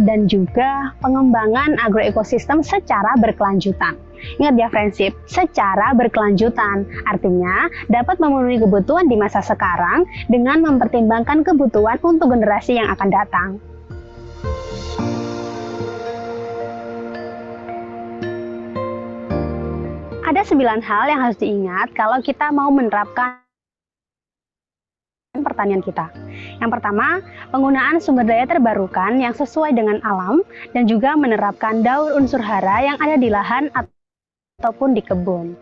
dan juga pengembangan agroekosistem secara berkelanjutan. Ingat ya friendship, secara berkelanjutan artinya dapat memenuhi kebutuhan di masa sekarang dengan mempertimbangkan kebutuhan untuk generasi yang akan datang. Ada 9 hal yang harus diingat kalau kita mau menerapkan pertanian kita. Yang pertama, penggunaan sumber daya terbarukan yang sesuai dengan alam dan juga menerapkan daur unsur hara yang ada di lahan ataupun di kebun.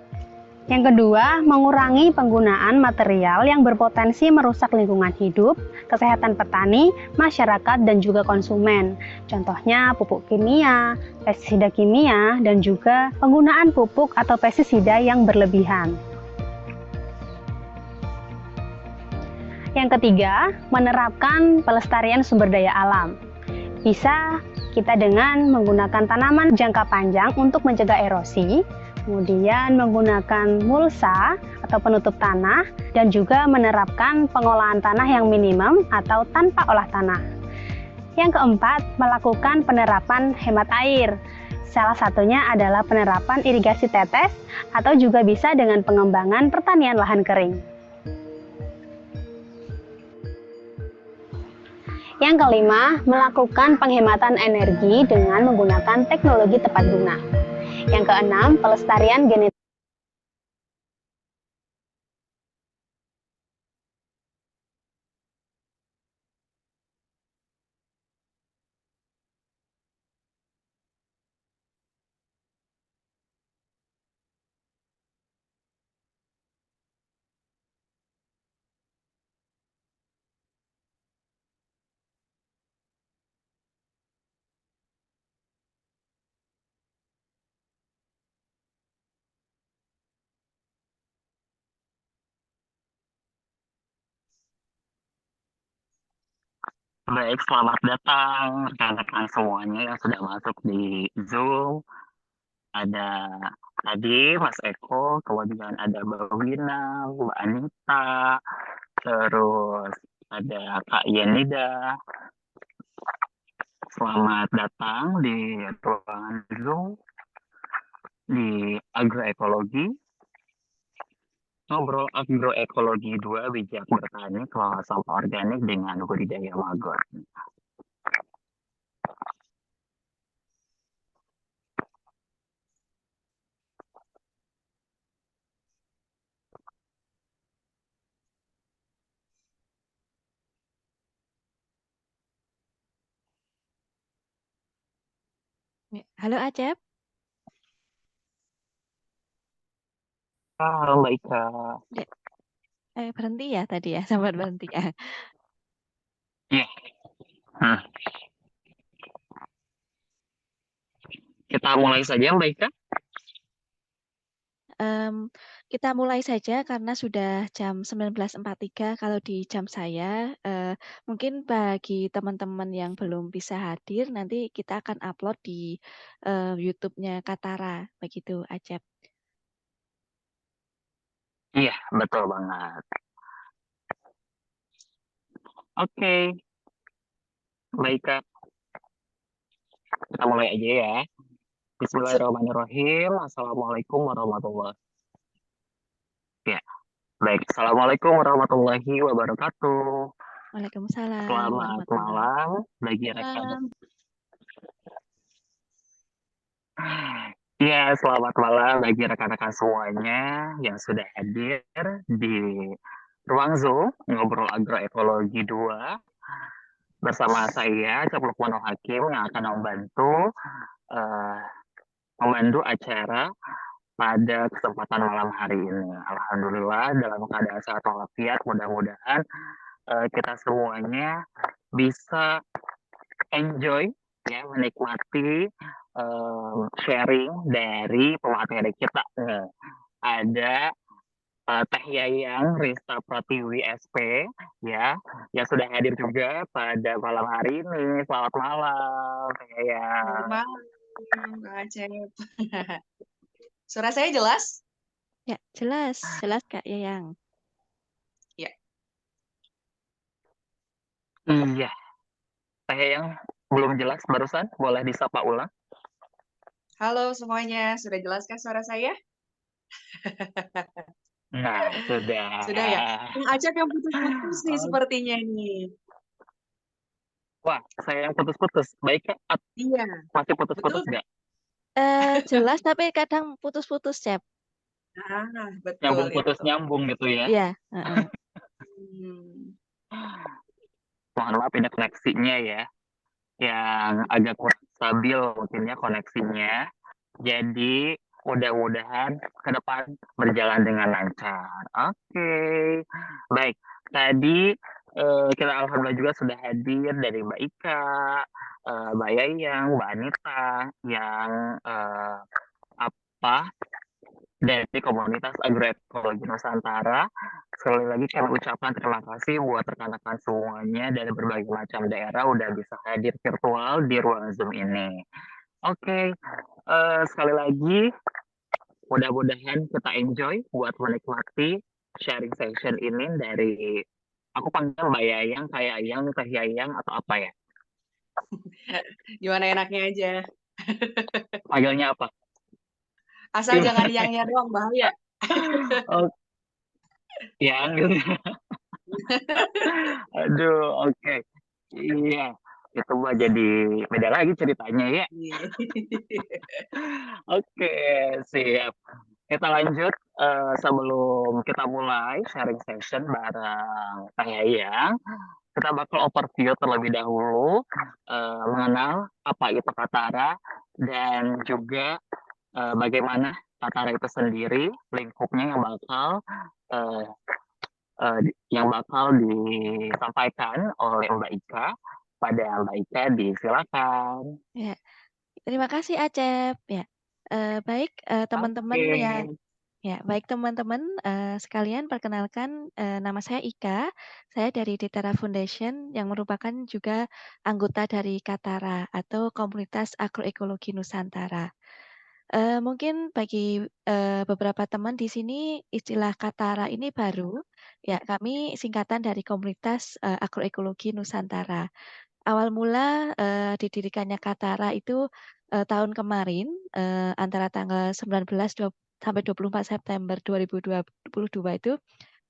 Yang kedua, mengurangi penggunaan material yang berpotensi merusak lingkungan hidup, kesehatan petani, masyarakat, dan juga konsumen. Contohnya pupuk kimia, pestisida kimia, dan juga penggunaan pupuk atau pestisida yang berlebihan. Yang ketiga, menerapkan pelestarian sumber daya alam. Bisa kita dengan menggunakan tanaman jangka panjang untuk mencegah erosi, kemudian menggunakan mulsa atau penutup tanah, dan juga menerapkan pengolahan tanah yang minimum atau tanpa olah tanah. Yang keempat, melakukan penerapan hemat air. Salah satunya adalah penerapan irigasi tetes atau juga bisa dengan pengembangan pertanian lahan kering. Yang kelima, melakukan penghematan energi dengan menggunakan teknologi tepat guna. Yang keenam, pelestarian genetik. Baik, selamat datang rekan-rekan semuanya yang sudah masuk di Zoom. Ada tadi Mas Eko, kemudian ada Mbak Wina, Mbak Anita, terus ada Kak Yenida. Selamat datang di ruangan Zoom di agroekologi. Ngobrol agroekologi 2 bijak bertani kelola sampah organik dengan budidaya maggot. Halo Acep. Halo Mbak Ika. Berhenti ya tadi ya, sempat berhenti ya. Iya. Kita mulai saja Mbak Ika. Kita mulai saja karena sudah jam 19.43 kalau di jam saya. Mungkin bagi teman-teman yang belum bisa hadir, nanti kita akan upload di YouTube-nya Katara, begitu Acep. Iya, betul banget. Oke, baik Kak. Kita mulai aja ya. Bismillahirrahmanirrahim. Assalamualaikum warahmatullahi wabarakatuh. Ya, baik. Assalamualaikum warahmatullahi wabarakatuh. Waalaikumsalam Selamat warahmatullahi malam bagi rekan. wabarakatuh. Ya, selamat malam bagi rekan-rekan semuanya yang sudah hadir di ruang Zoom Ngobrol Agroekologi 2 bersama saya, Cok Lukmano Hakim, yang akan eh, memandu acara pada kesempatan malam hari ini. Alhamdulillah dalam keadaan sehat walafiat, mudah-mudahan kita semuanya bisa enjoy ya, menikmati sharing dari pemateri kita. Ada Teh Yayang Rista Pratiwi SP ya, yang sudah hadir juga pada malam hari ini. Selamat malam Teh Yayang. Selamat malam Kak Acep. Suara saya jelas? Ya, jelas Kak Yayang. Ya. Iya, Teh Yayang belum jelas barusan, boleh disapa ulang? Halo semuanya, sudah jelaskah suara saya? Nah, sudah. Sudah ya? Kang Acep yang putus-putus nih Oh, sepertinya nih. wah, saya yang putus-putus. Baik, Kak? Iya, Masih betul putus-putus kan? nggak? Jelas tapi kadang putus-putus, Cep. Betul Nyambung putus itu. nyambung gitu ya. Iya, heeh. Hmm. Mohon maaf ini koneksinya ya, yang agak kurang stabil mungkinnya koneksinya. Jadi mudah-mudahan ke depan berjalan dengan lancar. Oke, baik. Tadi kita alhamdulillah juga sudah hadir dari Mbak Ika, Mbak Yayang, Mbak Anita yang apa dari komunitas agroekologi Nusantara. Sekali lagi kami ucapkan terima kasih buat rekan-rekan semuanya dari berbagai macam daerah udah bisa hadir virtual di ruang Zoom ini. Oke, sekali lagi mudah-mudahan kita enjoy buat menikmati sharing session ini dari aku panggil Mbak Yayang, Kak Yayang, Teh Yayang atau apa ya? Gimana enaknya aja. Panggilnya apa? Asal jangan yang-nya doang, bahaya. Oh, yang gitu. Aduh, oke. Iya, itu mah jadi beda lagi ceritanya ya. Oke, siap. Kita lanjut sebelum kita mulai sharing session bareng Kang Yayang. Kita bakal overview terlebih dahulu mengenal apa itu Katara dan juga bagaimana Katara itu sendiri, lingkupnya eh, yang bakal disampaikan oleh Mbak Ika. Pada Mbak Ika, disilakan. Ya. Terima kasih, Acep. Ya. Baik, teman-teman yang Oke. Ya, baik teman-teman sekalian, perkenalkan nama saya Ika. Saya dari Detara Foundation yang merupakan juga anggota dari Katara atau Komunitas Agroekologi Nusantara. Mungkin bagi beberapa teman di sini istilah Katara ini baru. Ya, kami singkatan dari Komunitas Agroekologi Nusantara. Awal mula didirikannya Katara itu tahun kemarin antara tanggal 19 sampai 24 September 2022 itu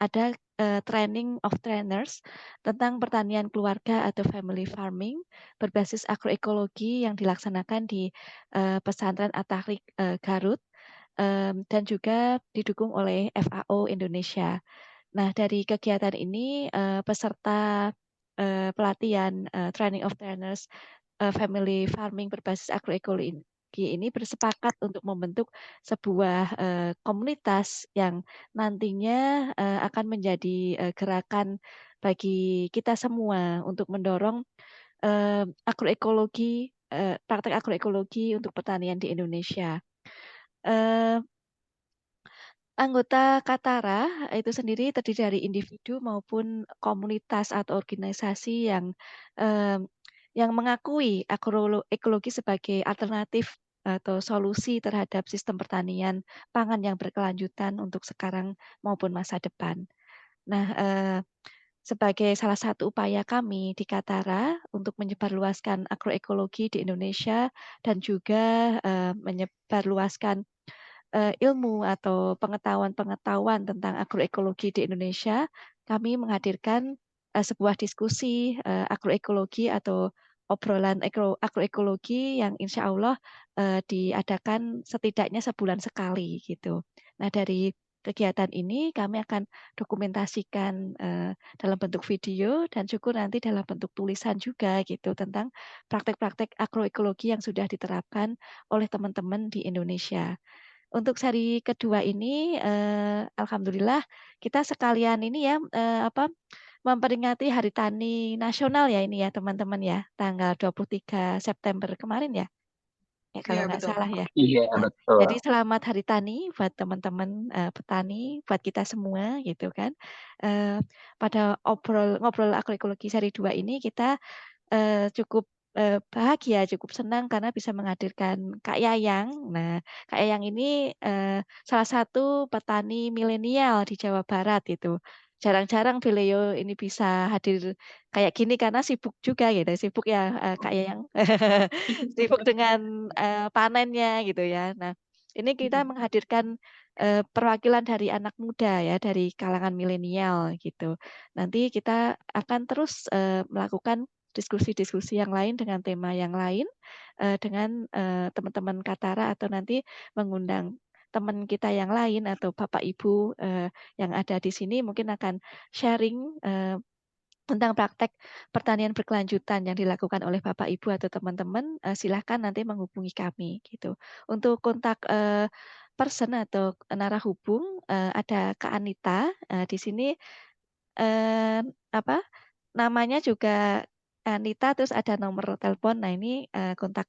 ada training of trainers tentang pertanian keluarga atau family farming berbasis agroekologi yang dilaksanakan di pesantren At-Tahrik Garut dan juga didukung oleh FAO Indonesia. Nah, dari kegiatan ini peserta pelatihan training of trainers family farming berbasis agroekologi ini bersepakat untuk membentuk sebuah komunitas yang nantinya akan menjadi gerakan bagi kita semua untuk mendorong agroekologi, praktek agroekologi untuk pertanian di Indonesia. Eh, Anggota Katara itu sendiri terdiri dari individu maupun komunitas atau organisasi yang mengakui agroekologi sebagai alternatif atau solusi terhadap sistem pertanian pangan yang berkelanjutan untuk sekarang maupun masa depan. Nah, sebagai salah satu upaya kami di Katara untuk menyebarluaskan agroekologi di Indonesia dan juga menyebarluaskan ilmu atau pengetahuan-pengetahuan tentang agroekologi di Indonesia, kami menghadirkan sebuah diskusi agroekologi atau obrolan agroekologi yang insya Allah diadakan setidaknya sebulan sekali gitu. Nah, dari kegiatan ini kami akan dokumentasikan dalam bentuk video dan syukur nanti dalam bentuk tulisan juga gitu tentang praktek-praktek agroekologi yang sudah diterapkan oleh teman-teman di Indonesia. Untuk seri kedua ini, alhamdulillah kita sekalian ini ya, memperingati Hari Tani Nasional ya ini ya teman-teman ya, tanggal 23 September kemarin ya? Ya Iya, kalau nggak betul. salah ya. Iya, Ya, betul. jadi selamat Hari Tani buat teman-teman, petani, buat kita semua gitu kan. Pada ngobrol agroekologi seri 2 ini kita cukup bahagia, cukup senang karena bisa menghadirkan Kak Yayang. Nah, Kak Yayang ini salah satu petani milenial di Jawa Barat itu. jarang-jarang beliau ini bisa hadir kayak gini karena sibuk juga gitu, sibuk ya, Kak Yayang. Sibuk dengan, panennya gitu ya. Nah, ini kita menghadirkan, perwakilan dari anak muda ya, dari kalangan milenial gitu. Nanti kita akan terus, melakukan diskusi-diskusi yang lain dengan tema yang lain, dengan, teman-teman Katara atau nanti mengundang teman kita yang lain atau Bapak Ibu, yang ada di sini mungkin akan sharing, tentang praktek pertanian berkelanjutan yang dilakukan oleh Bapak Ibu atau teman-teman, silahkan nanti menghubungi kami gitu. Untuk kontak, person atau narahubung, ada Kak Anita, di sini, eee, apa, namanya juga Anita terus ada nomor telepon. Nah ini, kontak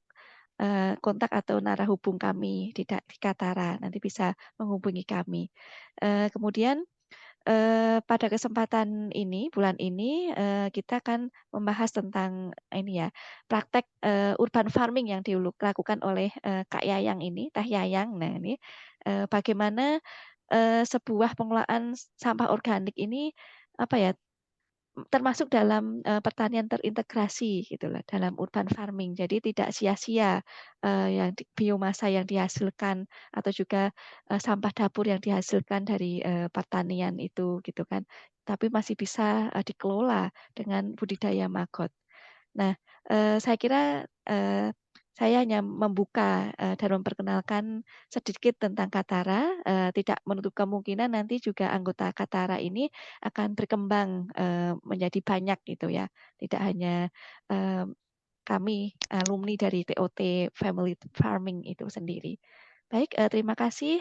atau narahubung kami di Katara, nanti bisa menghubungi kami. Kemudian pada kesempatan ini, bulan ini, kita akan membahas tentang ini ya, praktek, urban farming yang dilakukan oleh, Kak Yayang ini, Teh Yayang. Nah ini, bagaimana, sebuah pengelolaan sampah organik ini, apa ya, termasuk dalam, pertanian terintegrasi gitu loh, dalam urban farming. Jadi tidak sia-sia, yang biomasa yang dihasilkan atau juga, sampah dapur yang dihasilkan dari, pertanian itu gitu kan. Tapi masih bisa, dikelola dengan budidaya magot. Nah, saya kira, saya hanya membuka, dan memperkenalkan sedikit tentang Katara, tidak menutup kemungkinan nanti juga anggota Katara ini akan berkembang, menjadi banyak gitu ya. Tidak hanya, eee, kami alumni dari TOT Family Farming itu sendiri. Baik, terima kasih,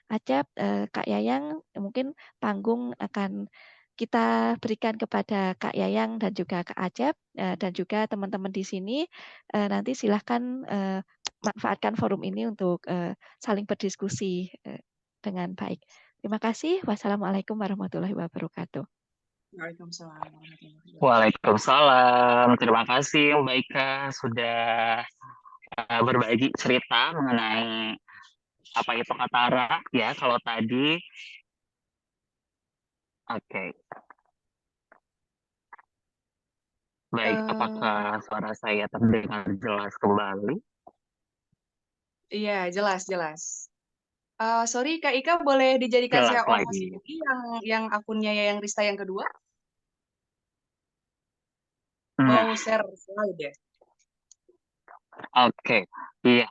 Acep, Kak Yayang, mungkin panggung akan kita berikan kepada Kak Yayang dan juga Kak Acep, dan juga teman-teman di sini, nanti silahkan, manfaatkan forum ini untuk, saling berdiskusi, dengan baik. Terima kasih. Wassalamualaikum warahmatullahi wabarakatuh. Waalaikumsalam warahmatullahi wabarakatuh. Waalaikumsalam. Terima kasih Mbak Ika sudah berbagi cerita mengenai apa itu Katara ya. Kalau tadi, oke, baik. Eh, Apakah suara saya terdengar jelas kembali? Iya, jelas, jelas. Sorry, Kak Ika boleh dijadikan Jelas share all host lagi. lagi yang akunnya yang Rista yang kedua? Nah, Mau share slide ya? oke, iya,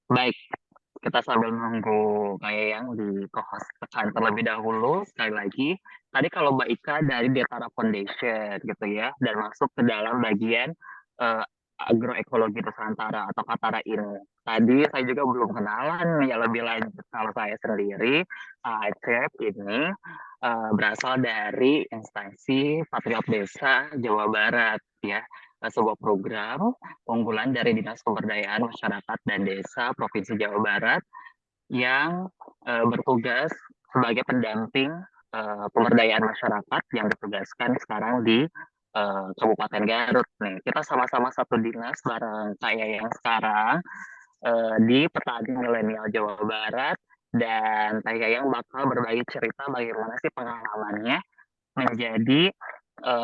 baik. Kita sambil menunggu kayak yang di co-host tekan terlebih dahulu. Sekali lagi, tadi kalau Mbak Ika dari Detara Foundation gitu ya, dan masuk ke dalam bagian eh, agroekologi Nusantara atau Katara ini. Tadi saya juga belum kenalan ya lebih lanjut. Kalau saya sendiri, Acep ini berasal dari instansi Patriot Desa Jawa Barat ya. Sebuah program unggulan dari Dinas Pemberdayaan Masyarakat dan Desa Provinsi Jawa Barat yang bertugas sebagai pendamping pemberdayaan masyarakat yang ditugaskan sekarang di Kabupaten Garut. Nih, kita sama-sama satu dinas bareng saya yang sekarang di Petani Milenial Jawa Barat dan saya yang bakal berbagi cerita bagaimana sih pengalamannya menjadi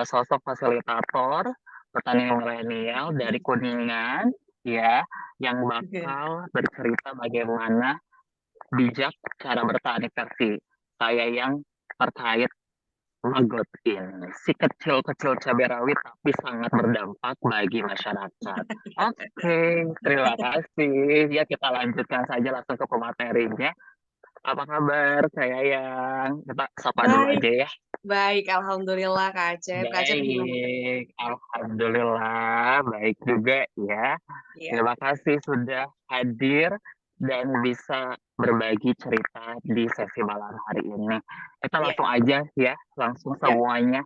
sosok fasilitator petani milenial dari Kuningan ya yang bakal bercerita bagaimana bijak cara bertani versi saya yang terkait magot ini si kecil-kecil cabai rawit tapi sangat berdampak bagi masyarakat. Oke, terima kasih. Ya kita lanjutkan saja langsung ke pematerinya. Apa kabar saya yang kita sapa dulu Baik, aja ya. baik. Alhamdulillah, Kak Acep. Kak Acep gimana? Baik, alhamdulillah baik juga ya. Iya, Terima kasih sudah hadir dan bisa berbagi cerita di sesi malam hari ini. Kita iya, langsung aja ya, langsung iya. semuanya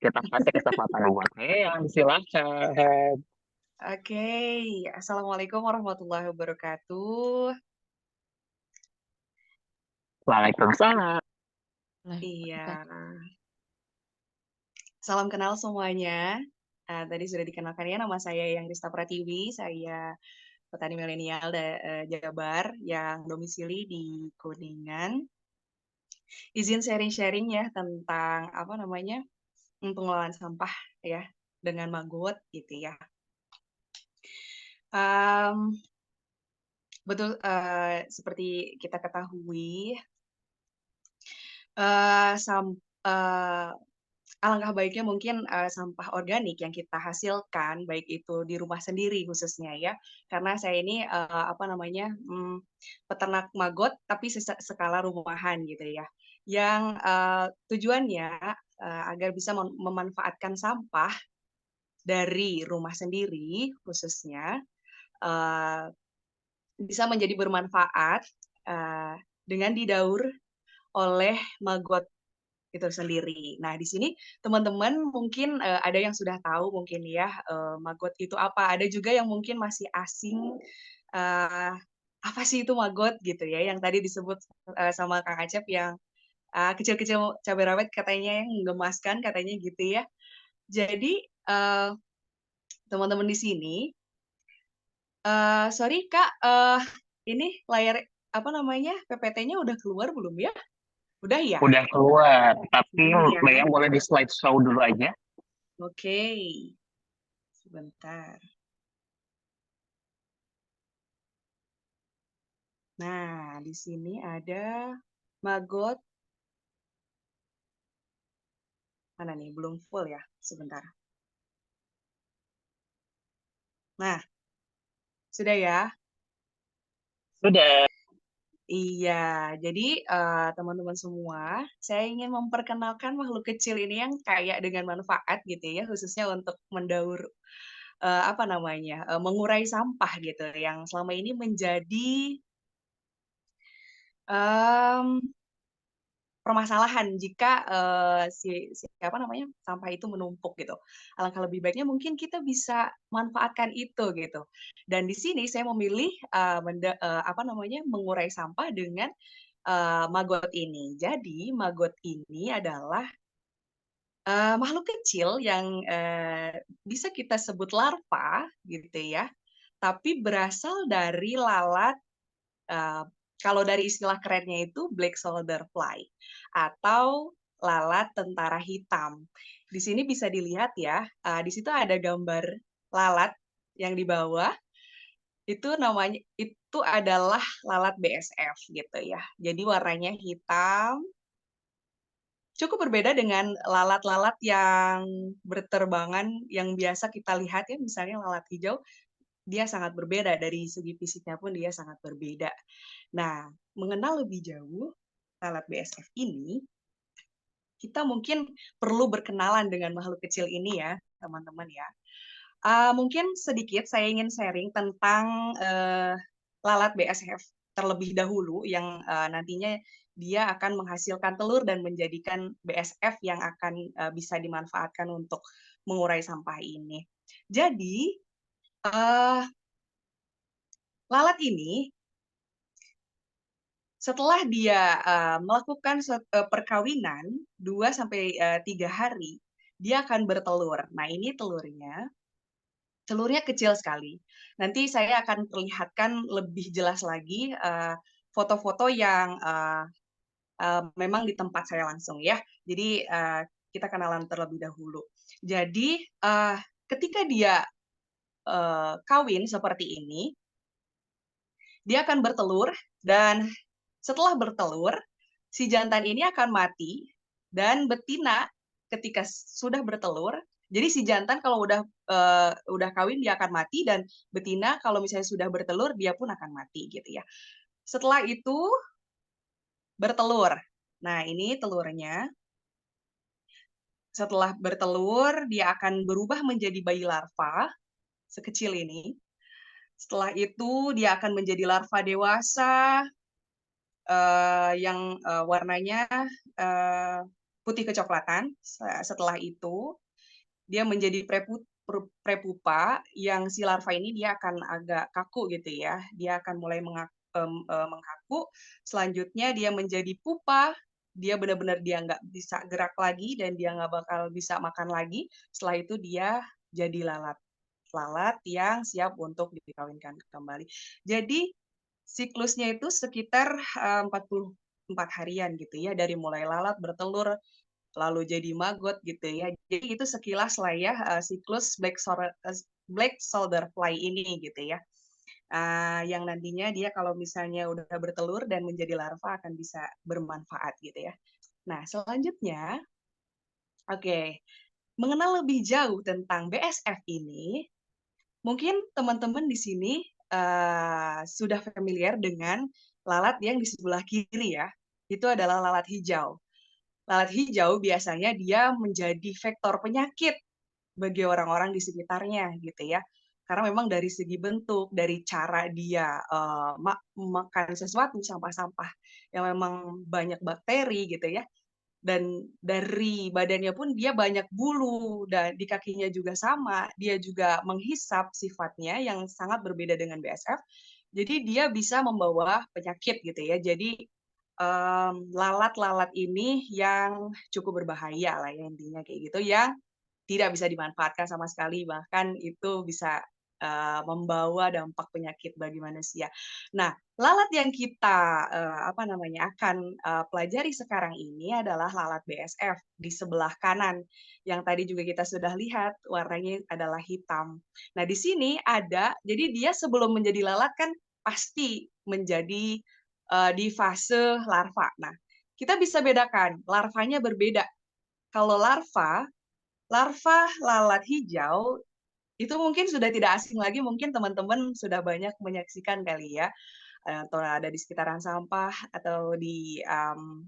kita kasih kesempatan buat yang silakan. Oke, Assalamualaikum warahmatullahi wabarakatuh. Waalaikumsalam. Iya, salam kenal semuanya. Tadi sudah dikenalkan ya, nama saya yang Rista Pratiwi. Saya petani milenial Jabar yang domisili di Kuningan. izin sharing-sharing ya tentang apa namanya pengelolaan sampah ya dengan Maggot gitu ya. Em, betul seperti kita ketahui sam alangkah baiknya mungkin sampah organik yang kita hasilkan baik itu di rumah sendiri khususnya ya karena saya ini apa namanya peternak maggot tapi skala rumahan gitu ya yang tujuannya agar bisa memanfaatkan sampah dari rumah sendiri khususnya bisa menjadi bermanfaat dengan didaur oleh maggot itu sendiri. Nah, di sini teman-teman mungkin ada yang sudah tahu mungkin ya maggot itu apa. Ada juga yang mungkin masih asing apa sih itu maggot gitu ya. Yang tadi disebut sama Kang Acep yang kecil-kecil cabai rawit katanya yang menggemaskan katanya gitu ya. Jadi teman-teman di sini, sorry Kak, ini layar apa namanya PPT-nya udah keluar belum ya? Udah ya? Udah keluar, tapi Udah ya. Mbak yang boleh di slide show dulu aja. Oke, sebentar. Nah, di sini ada maggot. Mana nih? Belum full ya? Sebentar. Nah, sudah ya? Sudah. Iya, jadi teman-teman semua, saya ingin memperkenalkan makhluk kecil ini yang kaya dengan manfaat gitu ya, khususnya untuk mendaur apa namanya, mengurai sampah gitu, yang selama ini menjadi em, permasalahan jika apa namanya sampah itu menumpuk gitu. Alangkah lebih baiknya mungkin kita bisa manfaatkan itu gitu. Dan di sini saya memilih apa namanya mengurai sampah dengan maggot ini. Jadi maggot ini adalah makhluk kecil yang bisa kita sebut larva gitu ya. Tapi berasal dari lalat kalau dari istilah kerennya itu black soldier fly atau lalat tentara hitam. Di sini bisa dilihat ya, di situ ada gambar lalat yang di bawah. Itu namanya itu adalah lalat BSF gitu ya. Jadi warnanya hitam. Cukup berbeda dengan lalat-lalat yang berterbangan yang biasa kita lihat ya, misalnya lalat hijau, dia sangat berbeda dari segi fisiknya pun dia sangat berbeda. Nah, mengenal lebih jauh lalat BSF ini, kita mungkin perlu berkenalan dengan makhluk kecil ini ya, teman-teman ya. Mungkin sedikit saya ingin sharing tentang lalat BSF terlebih dahulu yang nantinya dia akan menghasilkan telur dan menjadikan BSF yang akan bisa dimanfaatkan untuk mengurai sampah ini. Jadi, lalat ini setelah dia melakukan perkawinan 2 sampai 3 hari, dia akan bertelur. Nah, ini telurnya kecil sekali. Nanti saya akan perlihatkan lebih jelas lagi foto-foto yang memang di tempat saya langsung ya. Jadi kita kenalan terlebih dahulu. Jadi ketika dia kawin seperti ini, dia akan bertelur dan setelah bertelur, si jantan ini akan mati dan betina ketika sudah bertelur, jadi si jantan kalau udah kawin dia akan mati dan betina kalau misalnya sudah bertelur dia pun akan mati gitu ya. Setelah itu bertelur. Nah, ini telurnya. Setelah bertelur, dia akan berubah menjadi bayi larva sekecil ini. Setelah itu dia akan menjadi larva dewasa yang warnanya putih kecoklatan. Setelah itu dia menjadi prepupa yang si larva ini dia akan agak kaku gitu ya. Dia akan mulai mengkaku. Selanjutnya dia menjadi pupa. Dia benar-benar dia nggak bisa gerak lagi dan dia nggak bakal bisa makan lagi. Setelah itu dia jadi lalat. Lalat yang siap untuk dikawinkan kembali. Jadi siklusnya itu sekitar 40 harian gitu ya, dari mulai lalat bertelur lalu jadi maggot gitu ya. Jadi itu sekilas lah ya siklus black soldier fly ini gitu ya. Yang nantinya dia kalau misalnya udah bertelur dan menjadi larva akan bisa bermanfaat gitu ya. Nah, selanjutnya, oke, mengenal lebih jauh tentang BSF ini, mungkin teman-teman di sini sudah familiar dengan lalat yang di sebelah kiri ya. Itu adalah lalat hijau. Lalat hijau biasanya dia menjadi vektor penyakit bagi orang-orang di sekitarnya gitu ya. Karena memang dari segi bentuk, dari cara dia makan sesuatu, sampah-sampah yang memang banyak bakteri gitu ya. Dan dari badannya pun dia banyak bulu, dan di kakinya juga sama. Dia juga menghisap sifatnya yang sangat berbeda dengan BSF. Jadi dia bisa membawa penyakit gitu ya. Jadi lalat-lalat ini yang cukup berbahaya lah ya intinya kayak gitu, yang tidak bisa dimanfaatkan sama sekali, bahkan itu bisa membawa dampak penyakit bagi manusia. Nah, lalat yang kita akan pelajari sekarang ini adalah lalat BSF di sebelah kanan, yang tadi juga kita sudah lihat warnanya adalah hitam. Nah, di sini ada, jadi dia sebelum menjadi lalat kan pasti menjadi di fase larva. Nah, kita bisa bedakan, larvanya berbeda. Kalau larva lalat hijau itu mungkin sudah tidak asing lagi, mungkin teman-teman sudah banyak menyaksikan kali ya, atau ada di sekitaran sampah atau di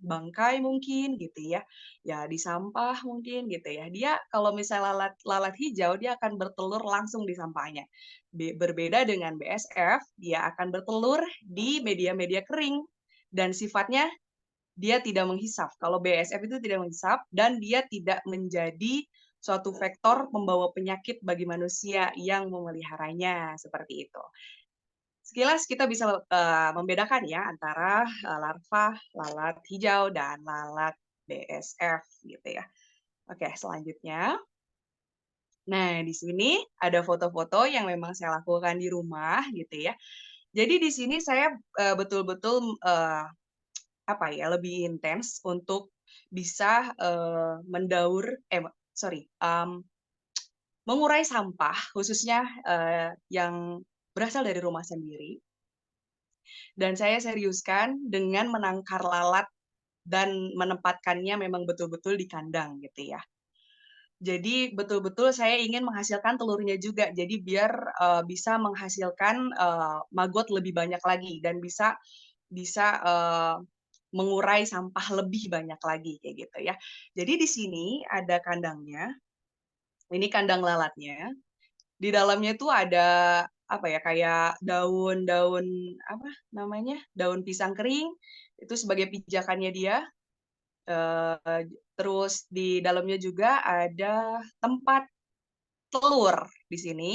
bangkai mungkin gitu ya, ya di sampah mungkin gitu ya. Dia kalau misalnya lalat hijau dia akan bertelur langsung di sampahnya. Berbeda dengan BSF, dia akan bertelur di media-media kering dan sifatnya dia tidak menghisap. Kalau BSF itu tidak menghisap dan dia tidak menjadi suatu vektor pembawa penyakit bagi manusia yang memeliharanya, seperti itu. Sekilas kita bisa membedakan ya antara larva lalat hijau dan lalat BSF gitu ya. Oke, selanjutnya. Nah, di sini ada foto-foto yang memang saya lakukan di rumah gitu ya. Jadi di sini saya betul-betul lebih intens untuk bisa mengurai sampah khususnya yang berasal dari rumah sendiri. Dan saya seriuskan dengan menangkar lalat dan menempatkannya memang betul-betul di kandang gitu ya. Jadi betul-betul saya ingin menghasilkan telurnya juga. Jadi biar bisa menghasilkan maggot lebih banyak lagi dan bisa mengurai sampah lebih banyak lagi kayak gitu ya. Jadi di sini ada kandangnya. Ini kandang lalatnya. Di dalamnya itu ada kayak daun-daun daun pisang kering itu sebagai pijakannya dia. Terus di dalamnya juga ada tempat telur di sini.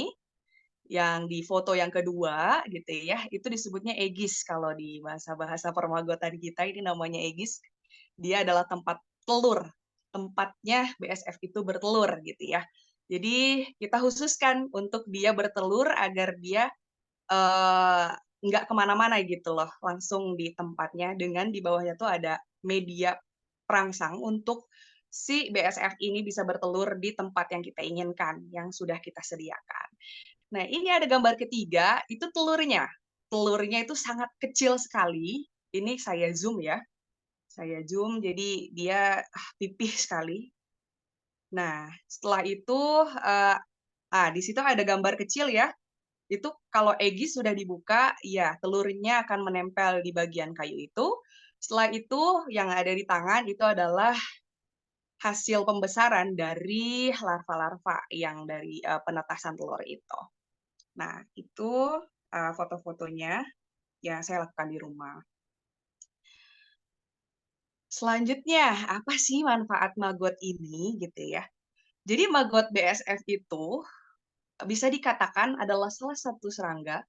Yang di foto yang kedua gitu ya, itu disebutnya Aegis kalau di bahasa permagotan kita ini namanya Aegis. Dia adalah tempat telur, tempatnya BSF itu bertelur gitu ya. Jadi kita khususkan untuk dia bertelur agar dia nggak kemana-mana gitu loh, langsung di tempatnya dengan di bawahnya tuh ada media perangsang untuk si BSF ini bisa bertelur di tempat yang kita inginkan, yang sudah kita sediakan. Nah, ini ada gambar ketiga, itu telurnya. Telurnya itu sangat kecil sekali. Ini saya zoom ya. Saya zoom, jadi dia pipih sekali. Nah, setelah itu, di situ ada gambar kecil ya. Itu kalau Aegis sudah dibuka, ya telurnya akan menempel di bagian kayu itu. Setelah itu, yang ada di tangan itu adalah hasil pembesaran dari larva-larva yang dari penetasan telur itu. Nah, itu foto-fotonya yang saya lakukan di rumah. Selanjutnya, apa sih manfaat maggot ini gitu ya? Jadi maggot BSF itu bisa dikatakan adalah salah satu serangga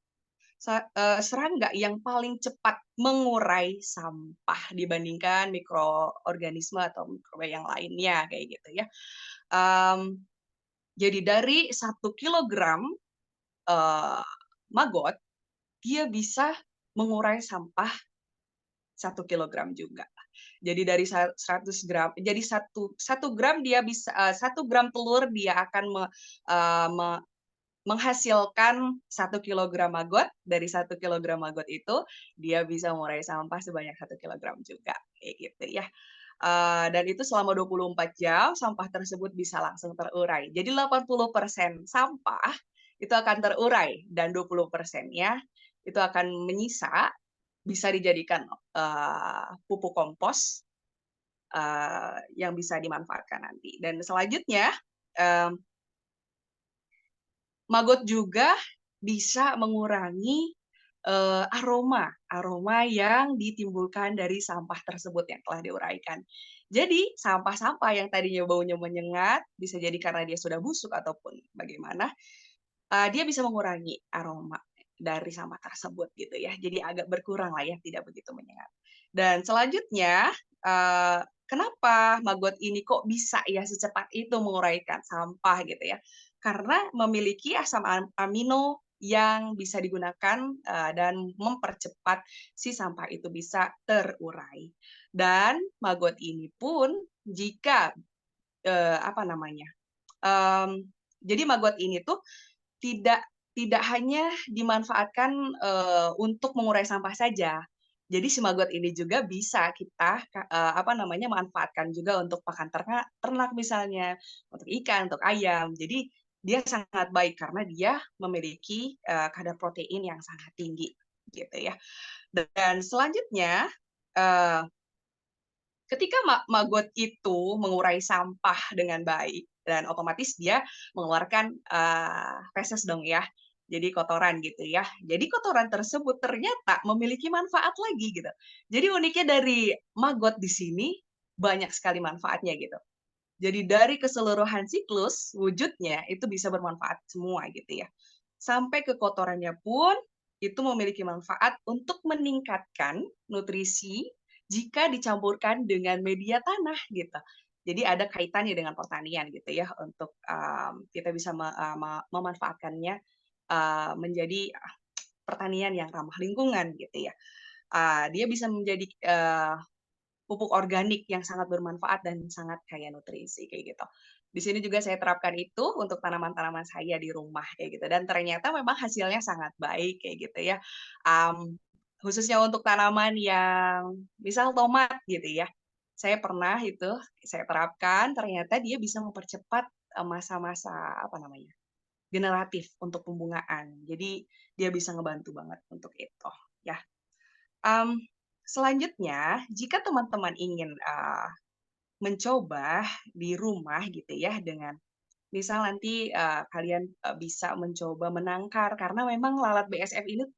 yang paling cepat mengurai sampah dibandingkan mikroorganisme atau mikroba yang lainnya kayak gitu ya. Jadi dari 1 kilogram maggot dia bisa mengurai sampah 1 kilogram juga. Jadi dari 100 gram, jadi 1 gram dia bisa 1 gram telur dia akan menghasilkan 1 kilogram maggot. Dari 1 kilogram maggot itu dia bisa mengurai sampah sebanyak 1 kilogram juga, kayak gitu ya. Dan itu selama 24 jam sampah tersebut bisa langsung terurai. Jadi 80% sampah itu akan terurai dan 20%-nya itu akan menyisa, bisa dijadikan pupuk kompos yang bisa dimanfaatkan nanti. Dan selanjutnya maggot juga bisa mengurangi aroma yang ditimbulkan dari sampah tersebut yang telah diuraikan. Jadi sampah-sampah yang tadinya baunya menyengat, bisa jadi karena dia sudah busuk ataupun bagaimana, dia bisa mengurangi aroma dari sampah tersebut gitu ya. Jadi agak berkurang lah ya, tidak begitu menyengat. Dan selanjutnya, kenapa maggot ini kok bisa ya secepat itu menguraikan sampah gitu ya? Karena memiliki asam amino yang bisa digunakan dan mempercepat si sampah itu bisa terurai. Dan maggot ini pun jika jadi maggot ini tuh tidak hanya dimanfaatkan untuk mengurai sampah saja. Jadi si maggot ini juga bisa kita manfaatkan juga untuk pakan ternak misalnya, untuk ikan, untuk ayam. Jadi dia sangat baik karena dia memiliki kadar protein yang sangat tinggi gitu ya. Dan selanjutnya ketika maggot itu mengurai sampah dengan baik dan otomatis dia mengeluarkan feses dong ya. Jadi kotoran gitu ya. Jadi kotoran tersebut ternyata memiliki manfaat lagi gitu. Jadi uniknya dari maggot di sini banyak sekali manfaatnya gitu. Jadi dari keseluruhan siklus wujudnya itu bisa bermanfaat semua gitu ya. Sampai ke kotorannya pun itu memiliki manfaat untuk meningkatkan nutrisi jika dicampurkan dengan media tanah gitu. Jadi ada kaitannya dengan pertanian gitu ya untuk kita bisa memanfaatkannya menjadi pertanian yang ramah lingkungan gitu ya. Dia bisa menjadi pupuk organik yang sangat bermanfaat dan sangat kaya nutrisi kayak gitu. Di sini juga saya terapkan itu untuk tanaman-tanaman saya di rumah kayak gitu dan ternyata memang hasilnya sangat baik kayak gitu ya. Khususnya untuk tanaman yang misal tomat gitu ya. Saya pernah itu saya terapkan ternyata dia bisa mempercepat masa-masa generatif untuk pembungaan. Jadi dia bisa ngebantu banget untuk itu ya. Selanjutnya, jika teman-teman ingin mencoba di rumah gitu ya dengan misal nanti kalian bisa mencoba menangkar karena memang lalat BSF ini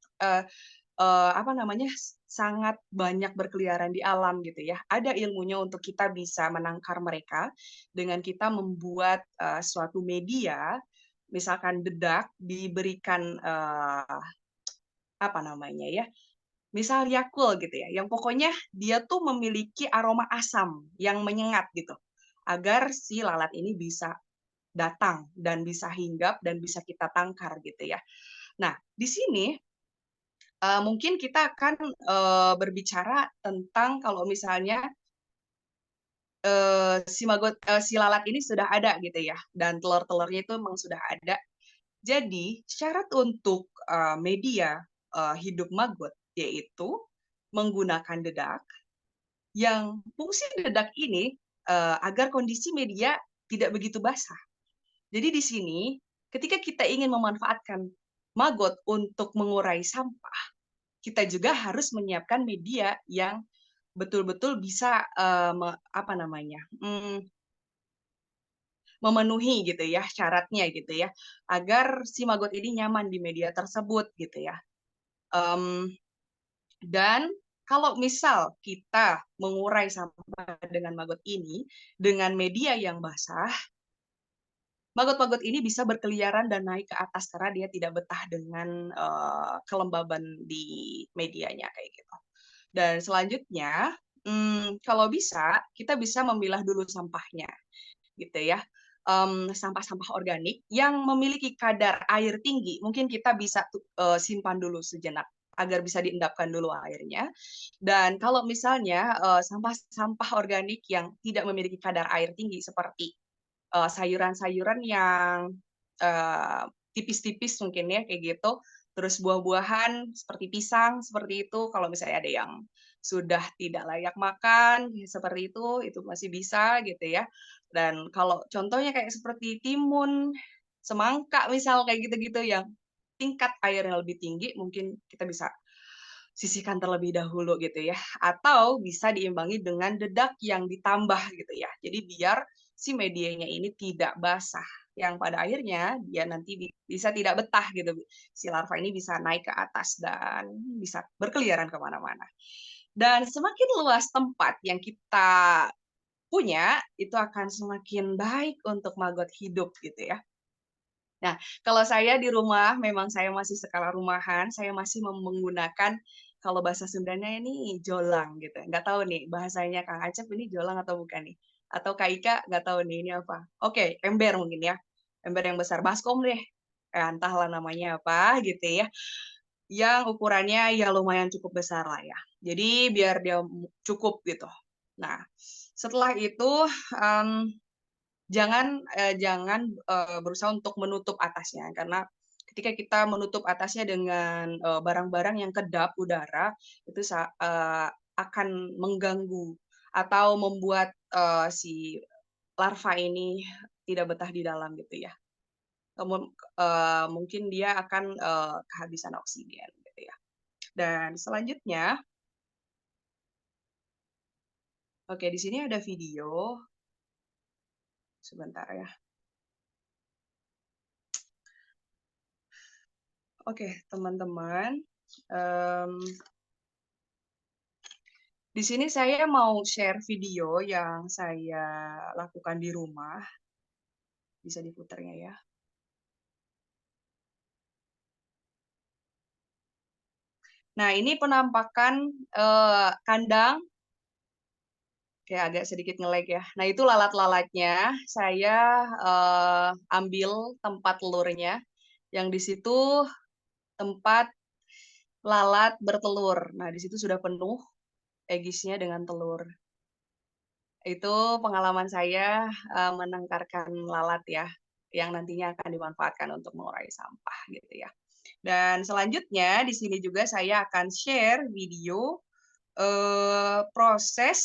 sangat banyak berkeliaran di alam gitu ya. Ada ilmunya untuk kita bisa menangkar mereka dengan kita membuat suatu media, misalkan dedak diberikan misal Yakult gitu ya, yang pokoknya dia tuh memiliki aroma asam yang menyengat gitu, agar si lalat ini bisa datang dan bisa hinggap dan bisa kita tangkar gitu ya. Nah, di sini mungkin kita akan berbicara tentang kalau misalnya si lalat ini sudah ada gitu ya, dan telur-telurnya itu memang sudah ada. Jadi syarat untuk media hidup maggot yaitu menggunakan dedak yang fungsi dedak ini agar kondisi media tidak begitu basah. Jadi di sini ketika kita ingin memanfaatkan maggot untuk mengurai sampah, kita juga harus menyiapkan media yang betul-betul bisa memenuhi gitu ya syaratnya gitu ya agar si maggot ini nyaman di media tersebut gitu ya. Dan kalau misal kita mengurai sampah dengan maggot ini dengan media yang basah, maggot-maggot ini bisa berkeliaran dan naik ke atas karena dia tidak betah dengan kelembaban di medianya kayak gitu. Dan selanjutnya, kalau bisa kita bisa memilah dulu sampahnya, gitu ya. Sampah-sampah organik yang memiliki kadar air tinggi, mungkin kita bisa simpan dulu sejenak agar bisa diendapkan dulu airnya. Dan kalau misalnya sampah-sampah organik yang tidak memiliki kadar air tinggi seperti sayuran-sayuran yang tipis-tipis mungkin ya kayak gitu. Terus buah-buahan seperti pisang seperti itu, kalau misalnya ada yang sudah tidak layak makan seperti itu masih bisa gitu ya. Dan kalau contohnya kayak seperti timun, semangka misal kayak gitu-gitu yang tingkat airnya lebih tinggi, mungkin kita bisa sisihkan terlebih dahulu gitu ya. Atau bisa diimbangi dengan dedak yang ditambah gitu ya. Jadi biar si medianya ini tidak basah. Yang pada akhirnya dia nanti bisa tidak betah gitu. Si larva ini bisa naik ke atas dan bisa berkeliaran kemana-mana. Dan semakin luas tempat yang kita punya, itu akan semakin baik untuk maggot hidup gitu ya. Nah, kalau saya di rumah, memang saya masih skala rumahan, saya masih menggunakan, kalau bahasa Sundanya ini jolang gitu. Nggak tahu nih bahasanya Kang Acep ini jolang atau bukan nih? Atau Kak Ika nggak tahu nih ini apa? Oke, ember mungkin ya. Ember yang besar, baskom deh. Entahlah namanya apa gitu ya. Yang ukurannya ya lumayan cukup besar lah ya. Jadi biar dia cukup gitu. Nah, setelah itu jangan berusaha untuk menutup atasnya karena ketika kita menutup atasnya dengan barang-barang yang kedap udara itu akan mengganggu atau membuat si larva ini tidak betah di dalam gitu ya. Mungkin dia akan kehabisan oksigen gitu ya. Dan selanjutnya, oke di sini ada video. Sebentar ya. Oke, teman-teman. Di sini saya mau share video yang saya lakukan di rumah. Bisa diputarnya ya. Nah, ini penampakan kandang. Oke, agak sedikit nge-lag ya. Nah, itu lalat-lalatnya. Saya ambil tempat telurnya. Yang di situ tempat lalat bertelur. Nah, di situ sudah penuh egisnya dengan telur. Itu pengalaman saya menangkarkan lalat ya, yang nantinya akan dimanfaatkan untuk mengurai sampah gitu ya. Dan selanjutnya di sini juga saya akan share video proses.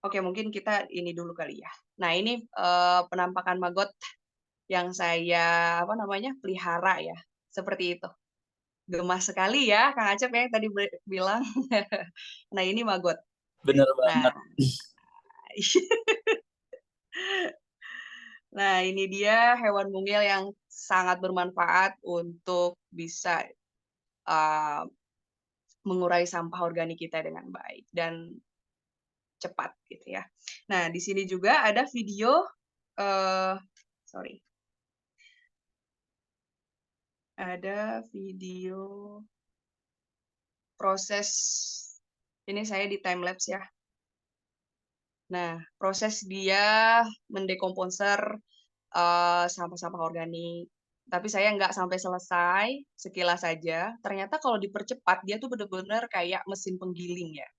Oke, mungkin kita ini dulu kali ya. Nah, ini penampakan maggot yang saya pelihara ya, seperti itu. Gemas sekali ya, Kang Acep ya yang tadi bilang. Nah, ini maggot. Bener Nah, banget. nah ini dia hewan mungil yang sangat bermanfaat untuk bisa mengurai sampah organik kita dengan baik dan cepat gitu ya. Nah di sini juga ada video, ada video proses, ini saya di time lapse ya. Nah proses dia mendekomposer sampah-sampah organik. Tapi saya nggak sampai selesai, sekilas saja. Ternyata kalau dipercepat, dia tuh benar-benar kayak mesin penggiling ya.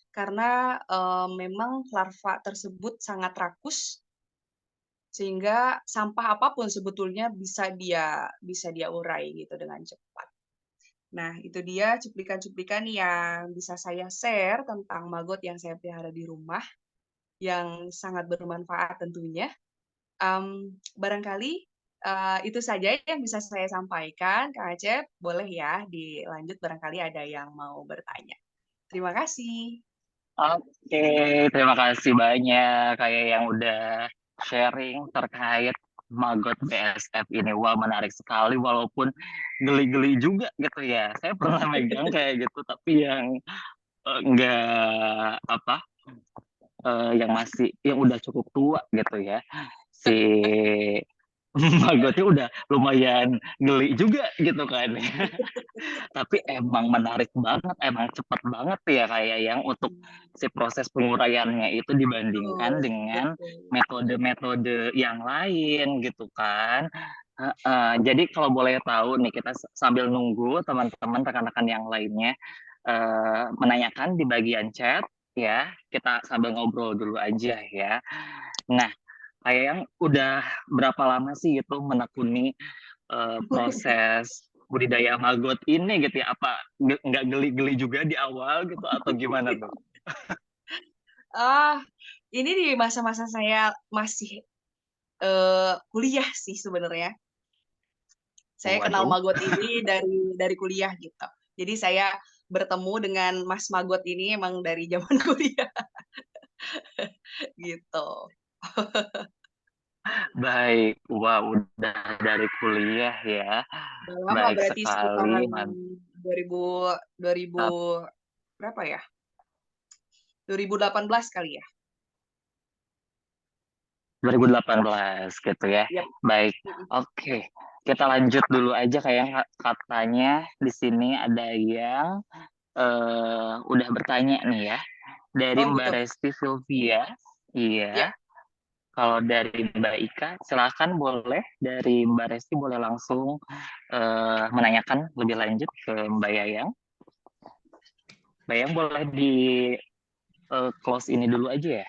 Karena memang larva tersebut sangat rakus, sehingga sampah apapun sebetulnya bisa dia urai gitu dengan cepat. Nah, itu dia cuplikan-cuplikan yang bisa saya share tentang maggot yang saya pelihara di rumah, yang sangat bermanfaat tentunya. Barangkali itu saja yang bisa saya sampaikan, Kang Acep. Boleh ya dilanjut, barangkali ada yang mau bertanya. Terima kasih. Oke, terima kasih banyak kayak yang udah sharing terkait maggot BSF ini. Wah, menarik sekali walaupun geli-geli juga gitu ya. Saya pernah megang kayak gitu tapi yang enggak yang udah cukup tua gitu ya. Si maggotnya udah lumayan geli juga gitu kan. Tapi emang menarik banget, emang cepat banget ya kayak yang untuk si proses penguraiannya itu dibandingkan dengan metode-metode yang lain gitu kan. Jadi kalau boleh tahu nih, kita sambil nunggu teman-teman rekan-rekan yang lainnya menanyakan di bagian chat ya, kita sambil ngobrol dulu aja ya. Nah, Ayang udah berapa lama sih gitu menekuni proses budidaya maggot ini gitu ya? Apa nggak geli-geli juga di awal gitu atau gimana tuh? Ah, ini di masa-masa saya masih kuliah sih sebenarnya. Saya kenal Waduh, maggot ini dari kuliah gitu. Jadi saya bertemu dengan Mas Maggot ini emang dari zaman kuliah gitu. baik. Wah, udah dari kuliah ya. Udah lama Baik berarti sekitaran sekali, mantap. 2000 berapa ya? 2018 kali ya? 2018 gitu ya. Yap. Baik, oke. Kita lanjut dulu aja, kayak katanya di sini ada yang udah bertanya nih ya. Dari Oh Mbak gitu. Resti Sylvia. Ya. Iya. Kalau dari Mbak Ika, silakan boleh dari Mbak Resti boleh langsung menanyakan lebih lanjut ke Mbak Yayang. Mbak Yayang boleh di close ini dulu aja ya.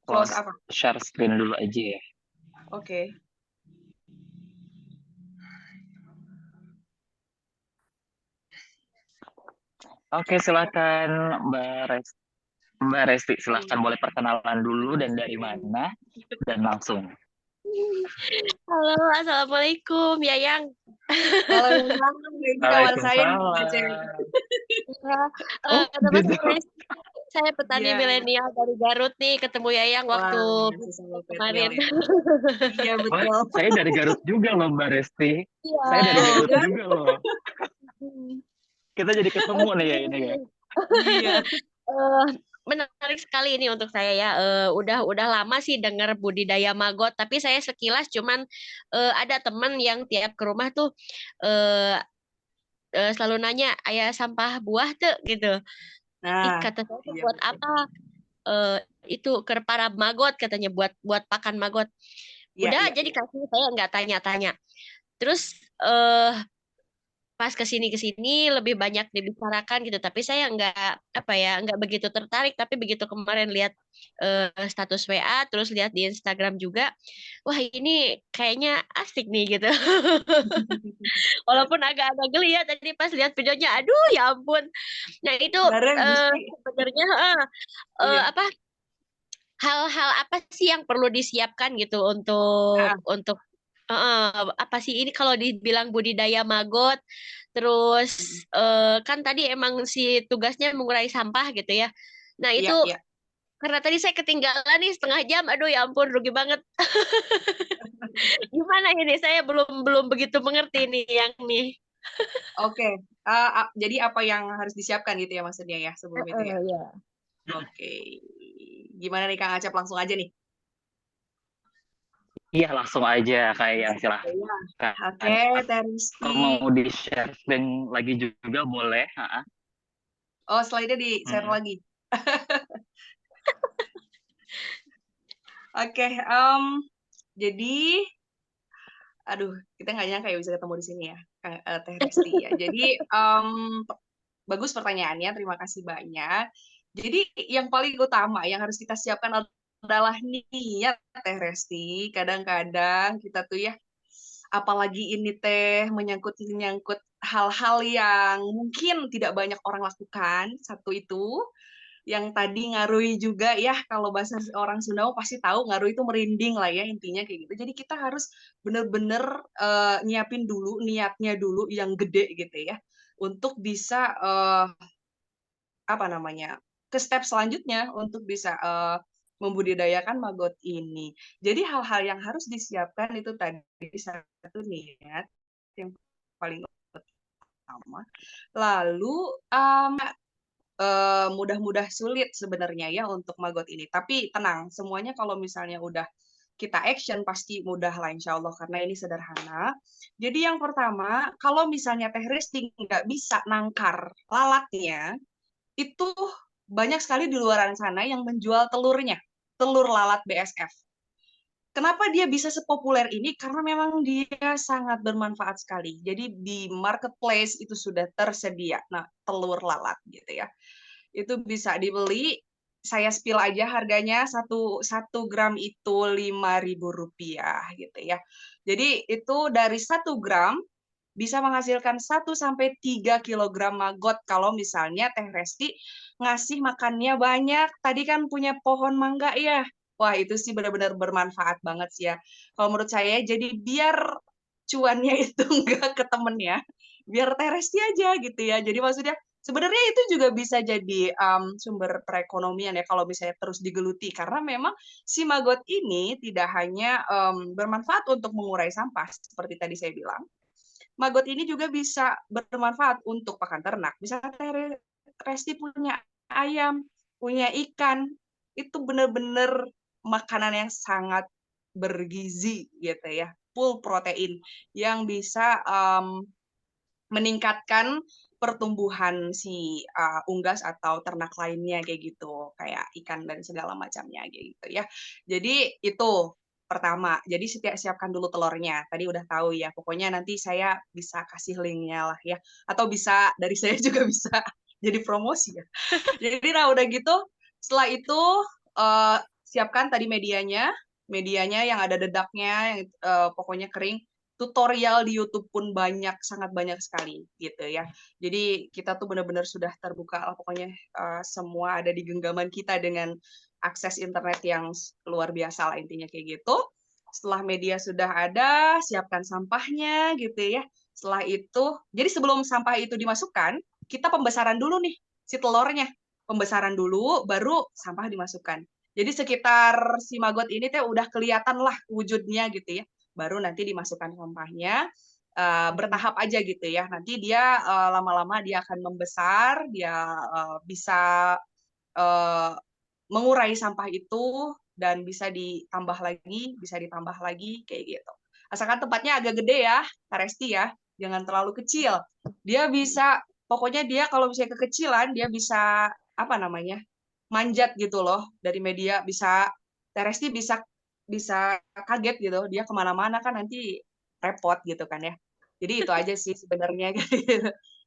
Close Close apa? share screen dulu aja ya. Oke. Oke, silakan Mbak Resti, silakan boleh perkenalan dulu dan dari mana dan langsung. Halo, Assalamualaikum, Yayang. Waalaikumsalam, ini kawan saya nih, Mbak Aceh. Ya, Oh, nama gitu. saya Resti. Saya petani Iya. milenial dari Garut nih, ketemu Yayang waktu Wah, sesama kemarin. Petril ya. Iya Wah, betul. saya dari Garut juga loh Mbak Resti. Iya. Saya dari Oh Garut kan? juga loh. Kita jadi ketemu nih ya ini ya. Iya. Eh, menarik sekali ini untuk saya ya. Udah lama sih dengar budidaya maggot, tapi saya sekilas cuman ada teman yang tiap ke rumah tuh eh selalu nanya, ayah sampah buah tuh gitu. Ih, Nah, kata saya tuh iya buat betul. apa? Itu ke para maggot katanya, buat pakan maggot. Iya, Udah iya, jadi iya. kasih, saya nggak tanya-tanya. Terus eh pas kesini lebih banyak dibicarakan gitu, tapi saya nggak begitu tertarik. Tapi begitu kemarin lihat status WA, terus lihat di Instagram juga, wah ini kayaknya asik nih gitu. Walaupun agak-agak geli ya tadi pas lihat videonya, aduh ya ampun. Nah itu Sebenarnya Gusti, sebenarnya iya. apa hal-hal apa sih yang perlu disiapkan gitu Nah, untuk apa sih ini kalau dibilang budidaya maggot, terus kan tadi emang si tugasnya mengurai sampah gitu ya. Nah itu iya, iya. karena tadi saya ketinggalan nih setengah jam, aduh ya ampun rugi banget. Gimana ini saya belum belum begitu mengerti nih yang nih. Oke. Jadi apa yang harus disiapkan gitu ya maksudnya ya sebelum itu ya? Ya. Oke. Gimana nih Kang Acep, langsung aja nih. Iya, langsung aja kayak yang silahkan. Iya. Oke, Teh Atau Rizky. mau di share screen lagi juga boleh. Oh, slide-nya di-share lagi. Oke, jadi aduh, kita nggak nyangka ya bisa ketemu di sini ya, Teh Rizky ya. Jadi, bagus pertanyaannya, terima kasih banyak. Jadi yang paling utama yang harus kita siapkan adalah niat, Teh Resti. Kadang-kadang kita tuh ya, apalagi ini teh menyangkut hal-hal yang mungkin tidak banyak orang lakukan. Satu itu, yang tadi ngarui juga ya, kalau bahasa orang Sunda pasti tahu ngarui itu merinding lah ya, intinya kayak gitu. Jadi kita harus bener-bener nyiapin dulu niatnya dulu yang gede gitu ya, untuk bisa apa namanya, ke step selanjutnya untuk bisa membudidayakan maggot ini. Jadi hal-hal yang harus disiapkan itu tadi, satu niat yang paling utama. Lalu mudah-mudah sulit sebenarnya ya untuk maggot ini. Tapi tenang, semuanya kalau misalnya udah kita action pasti mudah lah insya Allah karena ini sederhana. Jadi yang pertama, kalau misalnya Teh Risti nggak bisa nangkar lalatnya, itu banyak sekali di luaran sana yang menjual telurnya, telur lalat BSF. Kenapa dia bisa sepopuler ini? Karena memang dia sangat bermanfaat sekali. Jadi di marketplace itu sudah tersedia. Nah, telur lalat gitu ya. Itu bisa dibeli. Saya spill aja harganya, satu gram itu Rp5.000 gitu ya. Jadi itu dari 1 gram bisa menghasilkan 1 sampai 3 kilogram maggot kalau misalnya Teh Resti ngasih makannya banyak. Tadi kan punya pohon mangga ya. Wah, itu sih benar-benar bermanfaat banget sih ya. Kalau menurut saya, jadi biar cuannya itu enggak ke temennya, biar Teh Resti aja gitu ya. Jadi maksudnya sebenarnya itu juga bisa jadi sumber perekonomian ya kalau misalnya terus digeluti. Karena memang si maggot ini tidak hanya bermanfaat untuk mengurai sampah, seperti tadi saya bilang. Maggot ini juga bisa bermanfaat untuk pakan ternak. Misalnya Teh Resti punya ayam, punya ikan, itu benar-benar makanan yang sangat bergizi gitu ya, full protein yang bisa meningkatkan pertumbuhan si unggas atau ternak lainnya kayak gitu, kayak ikan dan segala macamnya kayak gitu ya. Jadi itu pertama. Jadi siapkan dulu telurnya. Tadi udah tahu ya. Pokoknya nanti saya bisa kasih linknya lah ya. Atau bisa dari saya juga bisa jadi promosi ya. Jadi nah udah gitu, setelah itu siapkan tadi medianya yang ada dedaknya, yang pokoknya kering. Tutorial di YouTube pun banyak, sangat banyak sekali gitu ya. Jadi kita tuh benar-benar sudah terbuka lah pokoknya semua ada di genggaman kita dengan akses internet yang luar biasa lah intinya kayak gitu. Setelah media sudah ada, siapkan sampahnya gitu ya. Setelah itu, jadi sebelum sampah itu dimasukkan, kita pembesaran dulu nih si telurnya. Pembesaran dulu, baru sampah dimasukkan. Jadi sekitar si maggot ini teh udah kelihatan lah wujudnya gitu ya. Baru nanti dimasukkan sampahnya, bertahap aja gitu ya. Nanti dia lama-lama dia akan membesar, dia bisa mengurai sampah itu dan bisa ditambah lagi kayak gitu. Asalkan tempatnya agak gede ya, Kak Resti ya, jangan terlalu kecil. Dia bisa, pokoknya dia kalau misalnya kekecilan, dia bisa apa namanya, manjat gitu loh dari media, bisa Kak Resti bisa kaget gitu, dia kemana-mana kan nanti repot gitu kan ya. Jadi itu aja sih sebenarnya.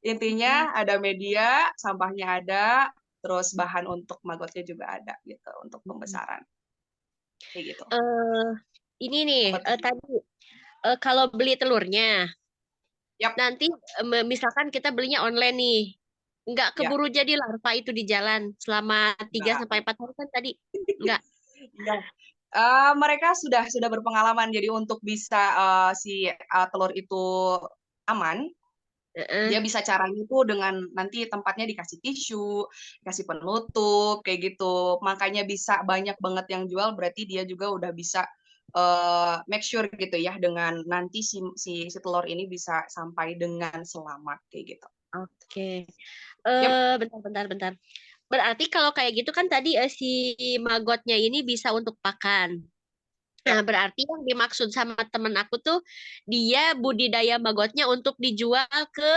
Intinya ada media, sampahnya ada, terus bahan untuk maggotnya juga ada gitu untuk pembesaran kayak gitu. Ini nih Apa tuh? tadi kalau beli telurnya, Yap. nanti misalkan kita belinya online nih, nggak Ya. keburu jadi larva itu di jalan selama 3 Nah, sampai 4 hari kan tadi nggak. ya. Mereka sudah berpengalaman jadi untuk bisa si telur itu aman, dia bisa caranya itu dengan nanti tempatnya dikasih tisu, dikasih penutup kayak gitu. Makanya bisa banyak banget yang jual, berarti dia juga udah bisa make sure gitu ya dengan nanti si telur ini bisa sampai dengan selamat kayak gitu. Oke. Yep. Bentar. Berarti kalau kayak gitu kan tadi si maggotnya ini bisa untuk pakan. Nah, berarti yang dimaksud sama temen aku tuh dia budidaya maggotnya untuk dijual ke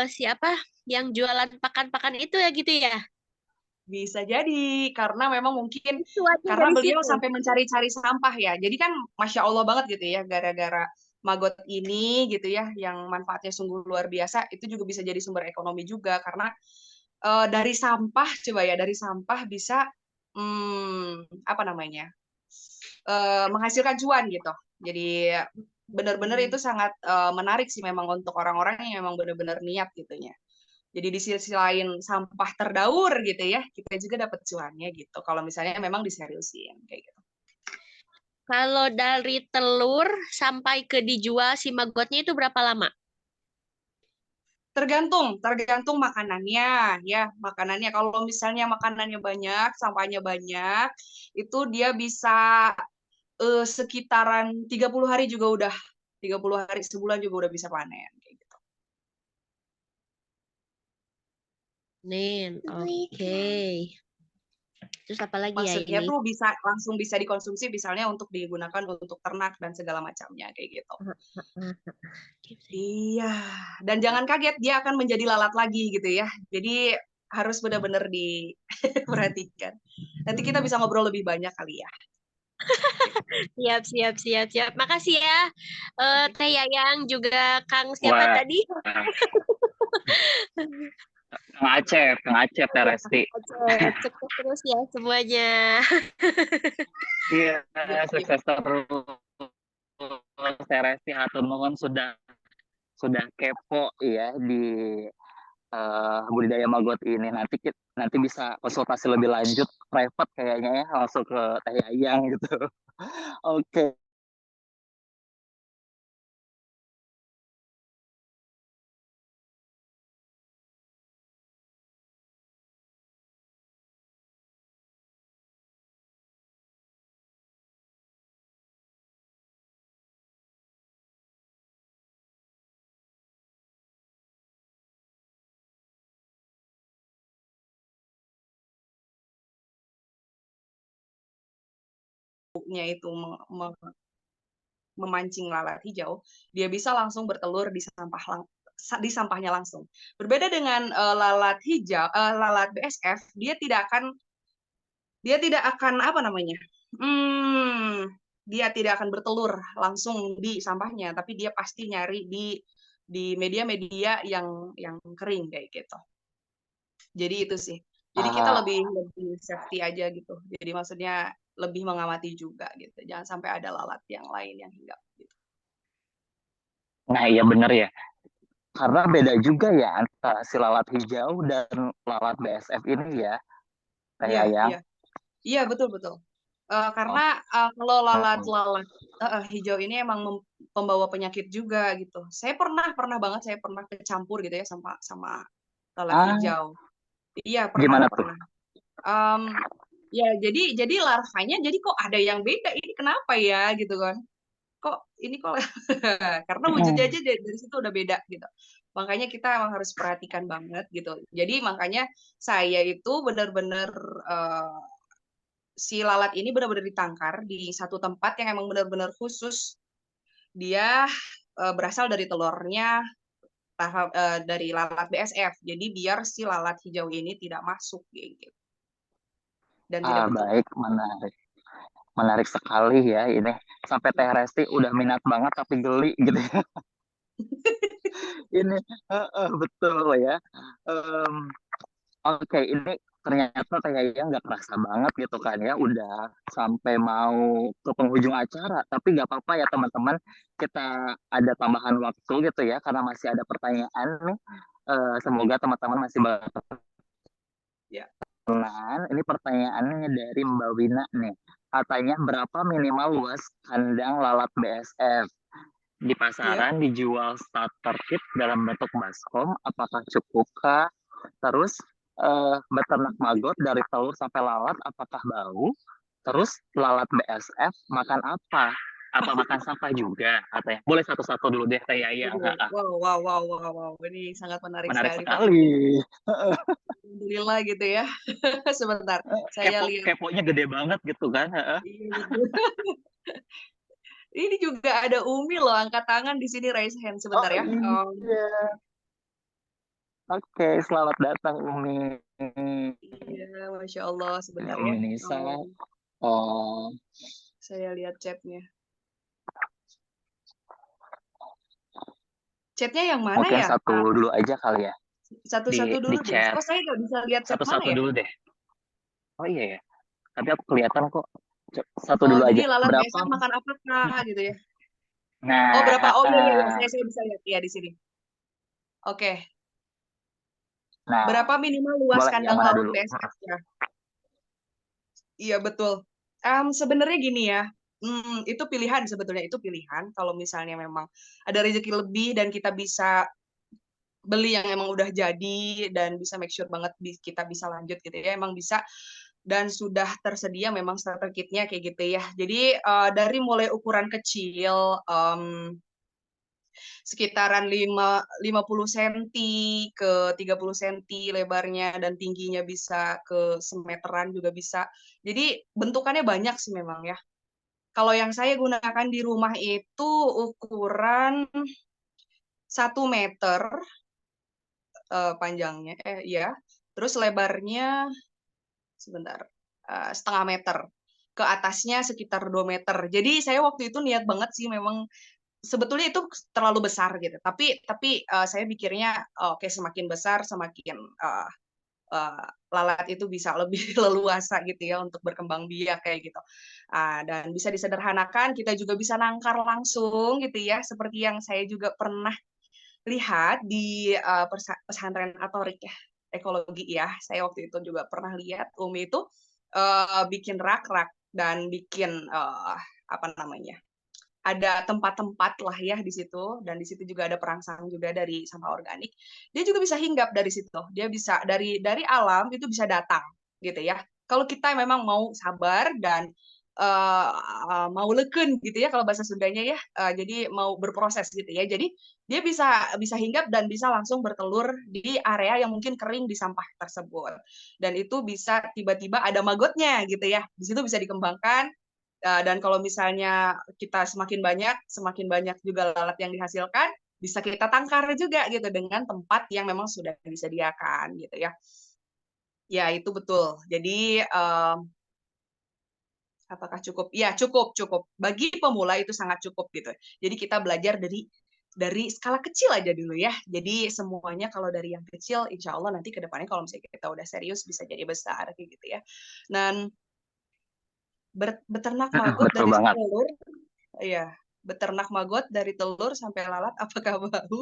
siapa yang jualan pakan-pakan itu ya gitu ya. Bisa jadi karena memang mungkin Itu aja karena dari beliau situ. sampai mencari-cari sampah ya. Jadi kan Masya Allah banget gitu ya, gara-gara maggot ini gitu ya, yang manfaatnya sungguh luar biasa, itu juga bisa jadi sumber ekonomi juga karena dari sampah coba ya, dari sampah bisa apa namanya menghasilkan cuan gitu. Jadi benar-benar itu sangat menarik sih memang untuk orang-orang yang memang benar-benar niat gitunya. Jadi di sisi lain sampah terdaur gitu ya, kita juga dapat cuannya gitu. Kalau misalnya memang diseriusin kayak gitu. Kalau dari telur sampai ke dijual si maggotnya itu berapa lama? Tergantung makanannya ya, makanannya. Kalau misalnya makanannya banyak, sampahnya banyak, itu dia bisa sekitaran 30 hari juga udah 30 hari sebulan juga udah bisa panen kayak gitu. Oke. Terus apa lagi ya Maksudnya ini? tuh langsung bisa dikonsumsi misalnya untuk digunakan untuk ternak dan segala macamnya kayak gitu. Iya, dan jangan kaget dia akan menjadi lalat lagi gitu ya. Jadi harus benar-benar diperhatikan. Nanti kita bisa ngobrol lebih banyak kali ya. Siap, siap, siap, siap. Makasih ya, Teh Yayang juga Kang siapa Wah, tadi? Kang Acep, Teh Resti. Acep, sukses terus ya semuanya. Iya, Iya, iya. sukses terus. Teh Resti hatur nuhun sudah kepo ya di budidaya maggot ini. Nanti bisa konsultasi lebih lanjut private kayaknya ya, langsung ke Teh Yayang gitu. Oke. Nya itu memancing lalat hijau, dia bisa langsung bertelur di sampahnya langsung. Berbeda dengan lalat hijau, lalat BSF, dia tidak akan apa namanya? Dia tidak akan bertelur langsung di sampahnya, tapi dia pasti nyari di media-media yang kering kayak gitu. Jadi itu sih. Jadi kita Ah, lebih safety aja gitu. Jadi maksudnya lebih mengamati juga gitu. Jangan sampai ada lalat yang lain yang hinggap gitu. nah iya bener ya. Karena beda juga ya antara si lalat hijau dan lalat BSF ini ya, Teh Iya, Yayang. iya. Iya, betul betul. Karena Oh, kalau hmm. lalat-lalat hijau ini emang pembawa penyakit juga gitu. Saya pernah banget saya pernah kecampur gitu ya sama sama lalat Ah, hijau. Iya, pernah gimana tuh? pernah. Em, ya jadi larvanya jadi kok ada yang beda ini kenapa ya gitu kan. Kok ini kok karena wujudnya Hmm. aja dari situ udah beda gitu. Makanya kita emang harus perhatikan banget gitu. Jadi makanya saya itu benar-benar si lalat ini benar-benar ditangkar di satu tempat yang emang benar-benar khusus. Dia berasal dari telurnya dari lalat BSF. Jadi biar si lalat hijau ini tidak masuk gitu dan tidak bertelur. Baik, menarik. Menarik sekali ya ini. Sampai Teh Resti udah minat banget tapi geli gitu ya. Ini betul ya. Em, Oke, ini ternyata kayaknya nggak kerasa banget gitu kan ya, udah sampai mau ke penghujung acara. Tapi nggak apa-apa ya teman-teman, kita ada tambahan waktu gitu ya, karena masih ada pertanyaan nih. Semoga teman-teman masih Ya, berkenan. Ini pertanyaannya dari Mbak Wina nih. Katanya berapa minimal luas kandang lalat BSF? Di ya. pasaran dijual starter kit dalam bentuk baskom, apakah cukupkah? Terus beternak maggot dari telur sampai lalat apakah bau? Terus lalat BSF makan apa? Apa makan sampah juga katanya? Boleh satu-satu dulu deh Teh Yayang. Waduh, wow, wow, wow, wow, wow. Ini sangat menarik Menarik sekali pertanyaan. sekali. Alhamdulillah gitu ya. Sebentar, saya lihat. Keponya gede banget gitu kan. Iya, betul. Ini juga ada Umi loh, angkat tangan di sini raise hand sebentar Oh ya. iya. Oke, selamat datang Umi. Iya, Masya Allah, Ini sebentar ya. Umi Nisa. Oh, Saya lihat chatnya. Chatnya yang mana mungkin ya? satu dulu aja kali ya. Satu-satu Di dulu deh. chat Kok saya nggak bisa lihat chat mana satu-satu ya? dulu deh. Oh iya ya. Tapi aku kelihatan kok. Satu Oh, dulu jadi aja. lalat Berapa? BSF makan apa kak gitu ya? Oh, berapa? Nah, Oh iya iya, iya. Saya bisa lihat ya di sini. Oke. nah, Berapa minimal luas boleh yang kandang mana lalat dulu? BSF ya? Iya betul. Sebenarnya gini ya, itu pilihan sebetulnya itu pilihan. Kalau misalnya memang ada rezeki lebih dan kita bisa beli yang emang udah jadi dan bisa make sure banget kita bisa lanjut gitu ya, emang bisa dan sudah tersedia memang starter kitnya kayak gitu ya. Jadi dari mulai ukuran kecil, sekitaran 50 cm ke 30 cm lebarnya dan tingginya bisa ke semeteran juga bisa. Jadi bentukannya banyak sih memang ya. Kalau yang saya gunakan di rumah itu ukuran 1 meter panjangnya, ya. Terus lebarnya sebentar, 0,5 meter. ke atasnya sekitar 2 meter. Jadi saya waktu itu niat banget sih memang sebetulnya itu terlalu besar gitu. Tapi saya pikirnya oke semakin besar semakin lalat itu bisa lebih leluasa gitu ya untuk berkembang biak kayak gitu. Dan bisa disederhanakan, kita juga bisa nangkar langsung gitu ya, seperti yang saya juga pernah lihat di pesantren Atorik ya, ekologi ya. Saya waktu itu juga pernah lihat Umi itu bikin rak-rak dan bikin apa namanya, ada tempat-tempat lah ya di situ, dan di situ juga ada perangsang juga dari sampah organik. Dia juga bisa hinggap dari situ. Dia bisa dari alam itu bisa datang gitu ya. Kalau kita memang mau sabar dan mau leken gitu ya kalau bahasa Sundanya ya. Jadi mau berproses gitu ya. Jadi dia bisa hinggap dan bisa langsung bertelur di area yang mungkin kering di sampah tersebut. Dan itu bisa tiba-tiba ada magotnya gitu ya. Di situ bisa dikembangkan. Dan kalau misalnya kita semakin banyak juga lalat yang dihasilkan, bisa kita tangkar juga gitu dengan tempat yang memang sudah disediakan gitu ya. Ya itu betul. Jadi apakah cukup? Ya cukup. Bagi pemula itu sangat cukup gitu. Jadi kita belajar dari skala kecil aja dulu ya. Jadi semuanya kalau dari yang kecil, insya Allah nanti ke depannya kalau misalnya kita udah serius bisa jadi besar kayak gitu ya. Dan beternak maggot Betul dari banget. telur, ya beternak maggot dari telur sampai lalat apakah bau?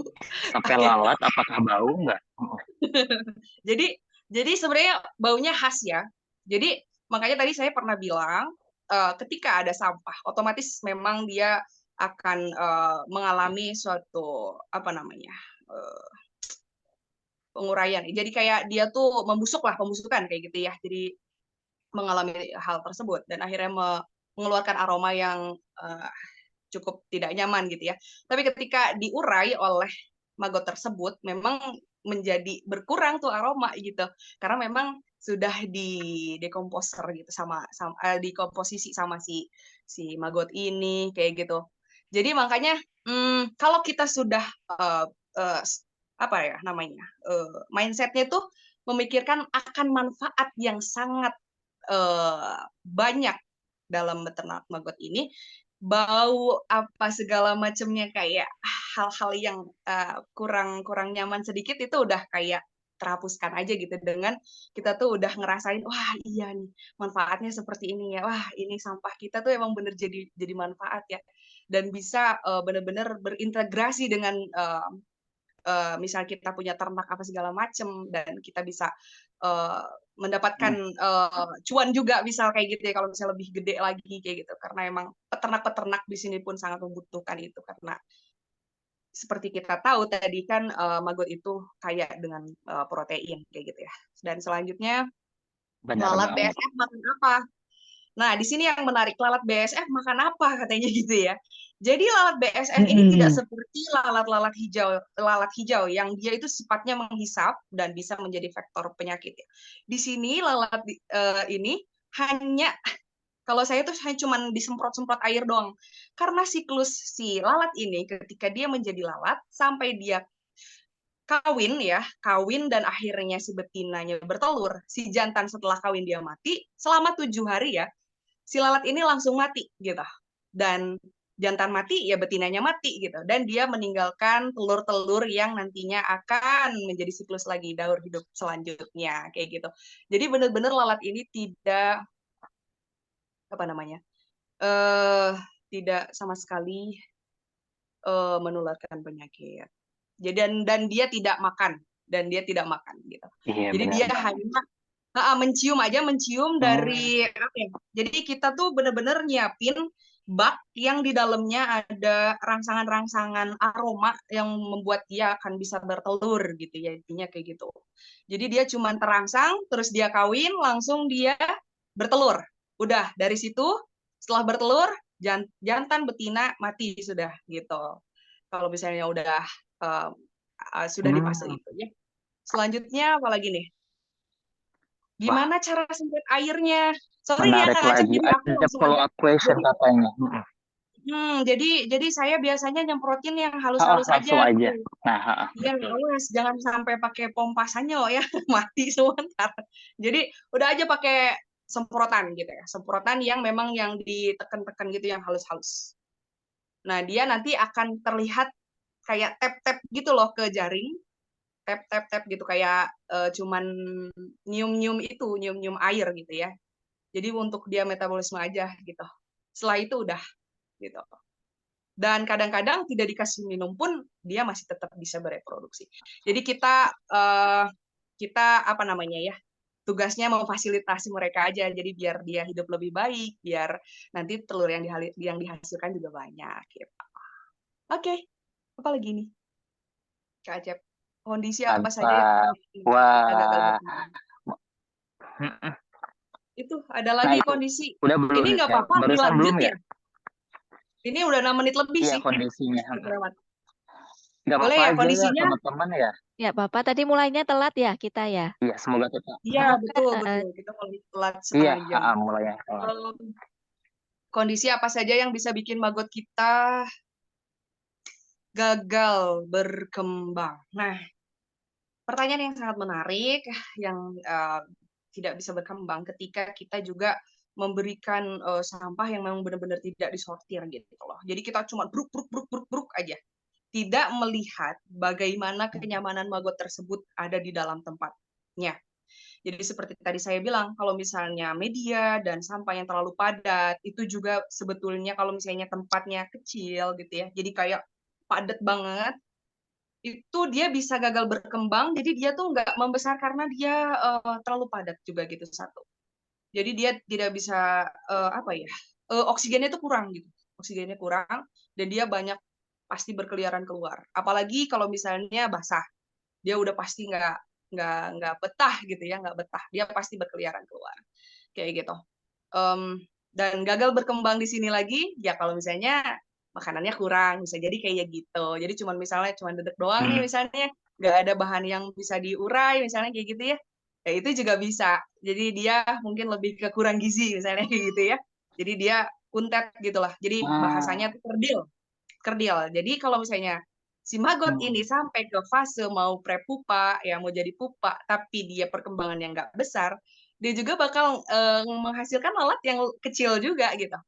Sampai lalat apakah bau nggak? Jadi sebenarnya baunya khas ya. Jadi makanya tadi saya pernah bilang ketika ada sampah, otomatis memang dia akan mengalami suatu apa namanya penguraian. Jadi kayak dia tuh pembusukan kayak gitu ya. Jadi mengalami hal tersebut dan akhirnya mengeluarkan aroma yang cukup tidak nyaman gitu ya. Tapi ketika diurai oleh maggot tersebut memang menjadi berkurang tuh aroma gitu. Karena memang sudah di dekomposer gitu dikomposisi sama si maggot ini kayak gitu. Jadi makanya kalau kita sudah apa ya namanya? Mindsetnya tuh memikirkan akan manfaat yang sangat banyak dalam beternak maggot ini, bau apa segala macamnya kayak hal-hal yang kurang nyaman sedikit itu udah kayak terhapuskan aja gitu dengan kita tuh udah ngerasain wah iya nih manfaatnya seperti ini ya, wah ini sampah kita tuh emang bener jadi manfaat ya, dan bisa bener-bener berintegrasi dengan misal kita punya ternak apa segala macam dan kita bisa mendapatkan cuan juga misal kayak gitu ya kalau misalnya lebih gede lagi kayak gitu, karena emang peternak-peternak di sini pun sangat membutuhkan itu karena seperti kita tahu tadi kan maggot itu kaya dengan protein kayak gitu ya. Dan selanjutnya Benar lalat banget. BSF makan apa? Nah, di sini yang menarik, lalat BSF makan apa katanya gitu ya. Jadi lalat BSF ini tidak seperti lalat hijau yang dia itu sifatnya menghisap dan bisa menjadi vektor penyakit. Di sini lalat ini hanya kalau saya tuh hanya cuma disemprot-semprot air doang. Karena siklus si lalat ini ketika dia menjadi lalat sampai dia kawin dan akhirnya si betinanya bertelur, si jantan setelah kawin dia mati selama 7 hari ya. Si lalat ini langsung mati gitu. Dan jantan mati ya betinanya mati gitu. Dan dia meninggalkan telur-telur yang nantinya akan menjadi siklus lagi daur hidup selanjutnya kayak gitu. Jadi benar-benar lalat ini tidak apa namanya? Tidak sama sekali menularkan penyakit. Jadi dan dia tidak makan gitu. Iya, Jadi benar dia banget. hanya mencium dari apa ya? Jadi kita tuh bener-bener nyiapin bak yang di dalamnya ada rangsangan-rangsangan aroma yang membuat dia akan bisa bertelur gitu ya, intinya kayak gitu. Jadi dia cuma terangsang, terus dia kawin, langsung dia bertelur. Udah dari situ setelah bertelur jantan betina mati sudah gitu. Kalau misalnya udah sudah di fase itu ya. Selanjutnya apalagi nih? Wah, Gimana cara semprot airnya? Sorry ya menarik Kak Acep, lagi. jadi aku Ada langsung follow aja. up question Jadi, katanya. jadi saya biasanya nyemprotin yang halus-halus Langsung aja. aja. Nah, Iya, betul. halus, jangan sampai pakai pompa sanyo ya, mati sebentar. Jadi udah aja pakai semprotan gitu ya, semprotan yang memang yang ditekan-tekan gitu, yang halus-halus. Nah, dia nanti akan terlihat kayak tap-tap gitu loh ke jaring, tap-tap-tap gitu, kayak cuman nyium-nyium air gitu ya. Jadi untuk dia metabolisme aja gitu. Setelah itu udah gitu. Dan kadang-kadang tidak dikasih minum pun dia masih tetap bisa bereproduksi. Jadi kita apa namanya ya, tugasnya memfasilitasi mereka aja, jadi biar dia hidup lebih baik, biar nanti telur yang dihasilkan juga banyak gitu. Oke, apa lagi nih Kak Acep? Kondisi apa saja yang Mantap. kita gagal Wah. berkembang? Itu ada lagi Nah, itu kondisi. udah belum Ini nggak ya? apa-apa Barusan dilanjut belum ya? ya? Ini udah 6 menit lebih Iya, sih. kondisinya. Lewat. Nggak Boleh apa-apa ya aja ya, kondisinya? teman-teman ya. Ya, Bapak tadi mulainya telat ya kita ya. Iya, semoga tetap. Iya, betul, betul. Kita mulai telat setengah jam. Mulai ya. Kondisi apa saja yang bisa bikin maggot kita gagal berkembang? Nah, pertanyaan yang sangat menarik, yang tidak bisa berkembang ketika kita juga memberikan sampah yang memang benar-benar tidak disortir gitu loh. Jadi kita cuma bruk aja. Tidak melihat bagaimana kenyamanan maggot tersebut ada di dalam tempatnya. Jadi seperti tadi saya bilang, kalau misalnya media dan sampah yang terlalu padat, itu juga sebetulnya kalau misalnya tempatnya kecil gitu ya, jadi kayak padat banget, itu dia bisa gagal berkembang, jadi dia tuh nggak membesar karena dia terlalu padat juga gitu satu. Jadi dia tidak bisa oksigennya itu kurang gitu, oksigennya kurang dan dia banyak pasti berkeliaran keluar. Apalagi kalau misalnya basah, dia udah pasti nggak betah gitu ya, nggak betah, dia pasti berkeliaran keluar kayak gitu. Dan gagal berkembang di sini lagi ya kalau misalnya makanannya kurang, bisa jadi kayak gitu. Jadi misalnya cuma dedek doang nih misalnya, nggak ada bahan yang bisa diurai misalnya kayak gitu ya. Ya itu juga bisa. Jadi dia mungkin lebih ke kurang gizi misalnya kayak gitu ya. Jadi dia kuntet gitulah. Jadi bahasanya itu kerdil. Jadi kalau misalnya si maggot ini sampai ke fase mau prepupa, ya mau jadi pupa, tapi dia perkembangannya nggak besar, dia juga bakal menghasilkan lalat yang kecil juga gitu.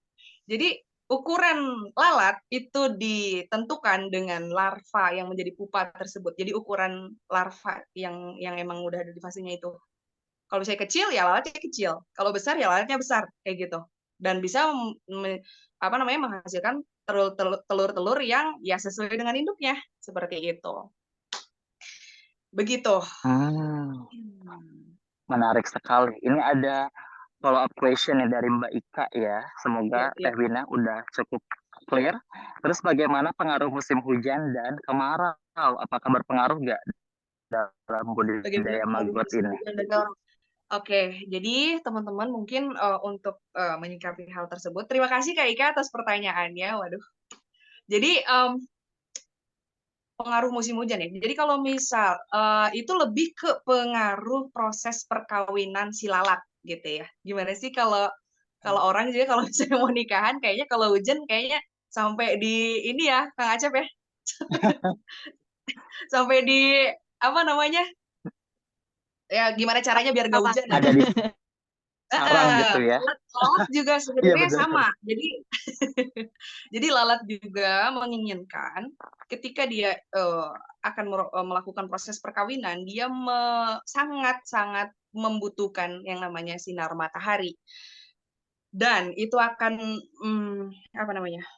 Jadi ukuran lalat itu ditentukan dengan larva yang menjadi pupa tersebut. Jadi ukuran larva yang emang udah ada di fasenya itu. Kalau misalnya kecil ya lalatnya kecil, kalau besar ya lalatnya besar kayak gitu. Dan bisa menghasilkan telur-telur yang ya sesuai dengan induknya seperti itu. Begitu. Menarik sekali. Ini ada follow up question dari Mbak Ika ya. Semoga Teh Wina udah cukup clear. Terus bagaimana pengaruh musim hujan dan kemarau? Apakah berpengaruh nggak dalam budidaya maggot ini? Oke, jadi teman-teman mungkin untuk menyikapi hal tersebut, terima kasih Kak Ika atas pertanyaannya. Waduh. Jadi pengaruh musim hujan ya. Jadi kalau misal itu lebih ke pengaruh proses perkawinan si lalat gitu ya. Gimana sih kalau orang jadi kalau misalnya mau nikahan kayaknya kalau hujan kayaknya sampai di ini ya Kang Acep ya. Sampai di apa namanya? Ya gimana caranya biar gak hujan? Ada di sarang gitu ya. Lalat juga sebenarnya sama. Jadi jadi lalat juga menginginkan ketika dia akan melakukan proses perkawinan, dia sangat-sangat membutuhkan yang namanya sinar matahari. Dan itu akan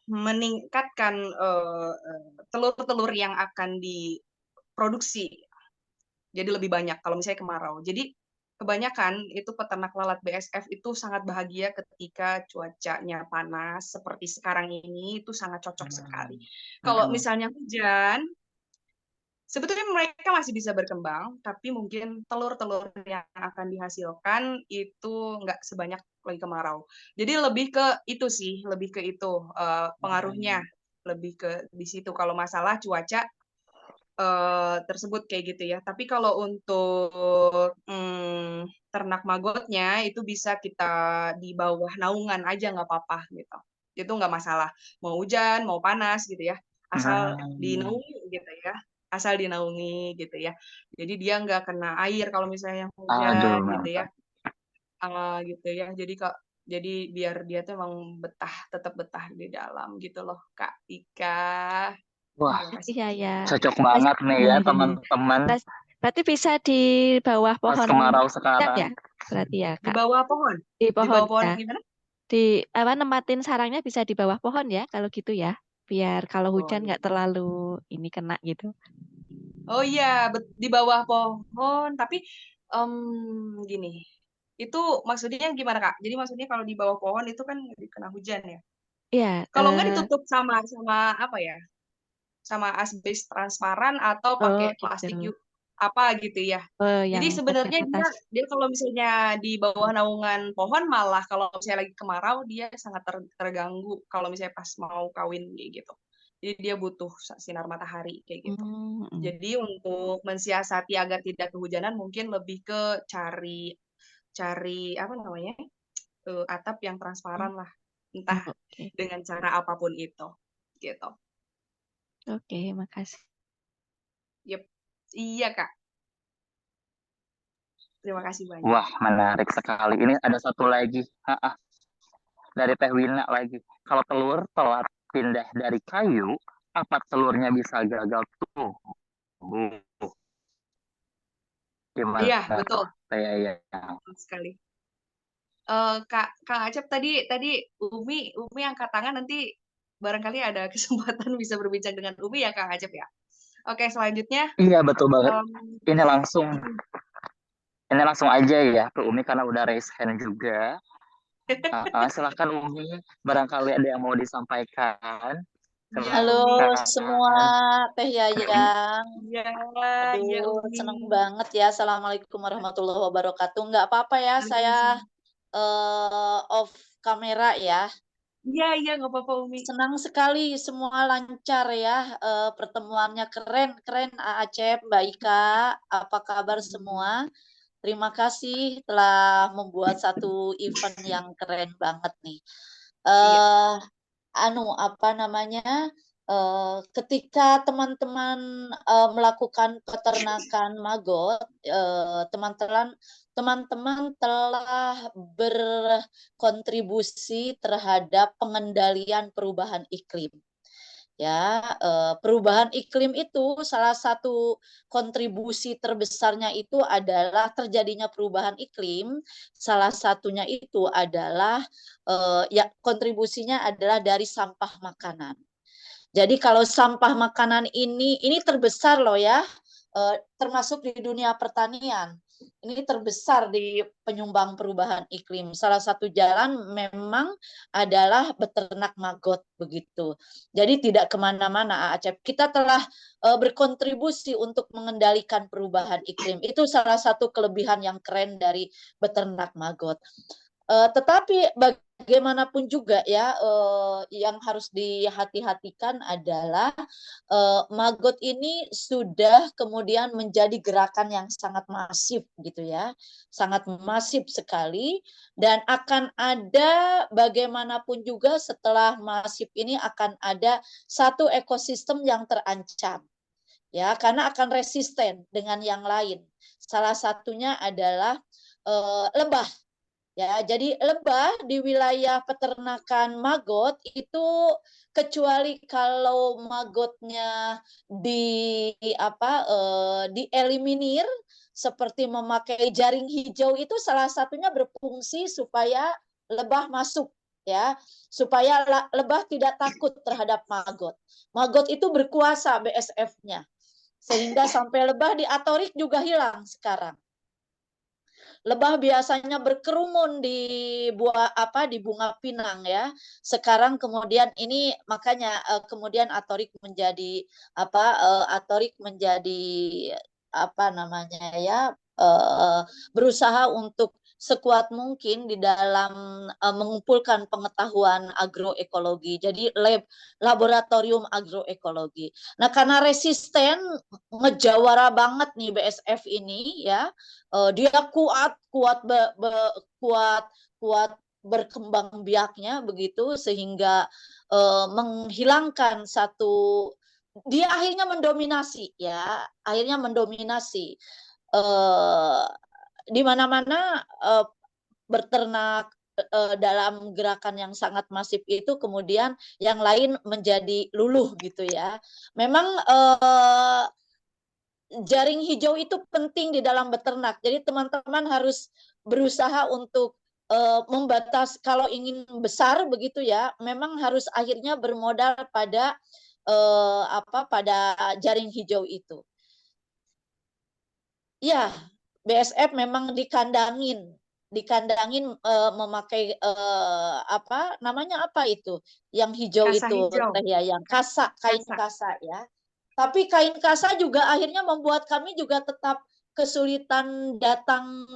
meningkatkan telur-telur yang akan diproduksi. Jadi lebih banyak kalau misalnya kemarau. Jadi kebanyakan itu peternak lalat BSF itu sangat bahagia ketika cuacanya panas seperti sekarang ini, itu sangat cocok sekali. Kalau misalnya hujan, sebetulnya mereka masih bisa berkembang, tapi mungkin telur-telur yang akan dihasilkan itu nggak sebanyak lagi kemarau. Jadi lebih ke itu sih, lebih ke itu pengaruhnya, lebih ke di situ. Kalau masalah cuaca tersebut kayak gitu ya. Tapi kalau untuk ternak magotnya itu bisa kita di bawah naungan aja nggak apa-apa gitu. Itu nggak masalah. Mau hujan, mau panas gitu ya. Asal dinaungi gitu ya. Asal dinaungi gitu ya. Jadi dia nggak kena air kalau misalnya hujan gitu ya. gitu ya. Jadi biar dia tuh emang tetap betah di dalam gitu loh, Kak Ika. Wah, Terima kasih. Iya ya. cocok Pas- banget nih ya teman-teman Berarti bisa di bawah pas pohon kemarau hujan sekarang. ya? Berarti ya, Di Kak. bawah pohon. Di Di pohon bawah pohon ya. gimana? Di apa nempatin sarangnya bisa di bawah pohon ya kalau gitu ya. Biar kalau Oh, hujan nggak terlalu ini kena gitu. oh iya, di bawah pohon. Tapi gini, itu maksudnya gimana, Kak? Jadi maksudnya kalau di bawah pohon itu kan nggak dikena hujan ya? Iya, Kalau nggak ditutup sama apa ya? Sama asbes transparan atau oh pakai gitu. plastik apa gitu ya? Oh, Jadi yang bagian sebenarnya atas. dia kalau misalnya di bawah naungan pohon malah kalau misalnya lagi kemarau dia sangat terganggu kalau misalnya pas mau kawin kayak gitu. Jadi dia butuh sinar matahari kayak gitu. Hmm. Jadi untuk mensiasati agar tidak kehujanan mungkin lebih ke cari apa namanya? Atap yang transparan lah. Entah Oke. dengan cara apapun itu. Gitu. Oke, makasih. Yep. Iya, Kak. Terima kasih banyak. Wah, menarik sekali. Ini ada satu lagi. Dari Teh Wina lagi. Kalau telur telat pindah dari kayu, apa telurnya bisa gagal tuh? Gimana Iya, betul. tuh? Iya. Betul sekali. Kak Acep tadi Umi angkat tangan, nanti barangkali ada kesempatan bisa berbincang dengan Umi ya, Kak Acep ya. Oke, selanjutnya Iya, betul banget. em, Ini langsung aja ya ke Umi karena udah raise hand juga. Silakan Umi, barangkali ada yang mau disampaikan. ya Halo Umi. semua, Teh Yayang. Ya, ya Aduh, Umi. seneng banget ya. Assalamualaikum warahmatullahi wabarakatuh. Nggak apa-apa ya, saya off kamera ya. Iya, nggak apa-apa Umi. Senang sekali semua lancar ya. Pertemuannya keren Acep, Mbak Ika. Apa kabar semua? Terima kasih telah membuat satu event yang keren banget nih. Iya. Apa namanya? Ketika teman-teman melakukan peternakan maggot, teman-teman telah berkontribusi terhadap pengendalian perubahan iklim. Ya, perubahan iklim itu salah satu kontribusi terbesarnya itu adalah terjadinya perubahan iklim. Salah satunya itu adalah ya kontribusinya adalah dari sampah makanan. Jadi kalau sampah makanan ini terbesar loh ya, termasuk di dunia pertanian. Ini terbesar di penyumbang perubahan iklim. Salah satu jalan memang adalah beternak maggot begitu. Jadi tidak kemana-mana, Acep. Kita telah berkontribusi untuk mengendalikan perubahan iklim. Itu salah satu kelebihan yang keren dari beternak maggot. Tetapi bagaimanapun juga ya, yang harus dihati-hatikan adalah maggot ini sudah kemudian menjadi gerakan yang sangat masif gitu ya, sangat masif sekali, dan akan ada bagaimanapun juga setelah masif ini akan ada satu ekosistem yang terancam ya, karena akan resisten dengan yang lain. Salah satunya adalah lebah. Ya, jadi lebah di wilayah peternakan maggot itu kecuali kalau maggotnya dieliminir seperti memakai jaring hijau itu salah satunya berfungsi supaya lebah masuk ya, supaya lebah tidak takut terhadap maggot. Maggot itu berkuasa BSF-nya. Sehingga sampai lebah di atorik juga hilang sekarang. Lebah biasanya berkerumun di bunga pinang ya. Sekarang kemudian ini makanya kemudian atorik menjadi berusaha untuk sekuat mungkin di dalam mengumpulkan pengetahuan agroekologi. Jadi laboratorium agroekologi. Nah, karena resisten ngejawara banget nih BSF ini ya. Dia kuat berkembang biaknya begitu sehingga menghilangkan dia akhirnya mendominasi di mana-mana berternak dalam gerakan yang sangat masif itu, kemudian yang lain menjadi luluh gitu ya. Memang jaring hijau itu penting di dalam beternak. Jadi teman-teman harus berusaha untuk membatas, kalau ingin besar begitu ya, memang harus akhirnya bermodal pada pada jaring hijau itu. Ya, BSF memang dikandangin memakai namanya apa itu? Yang hijau Kasa itu hijau. Teh Yayang, kain kasa ya. Tapi kain kasa juga akhirnya membuat kami juga tetap kesulitan datang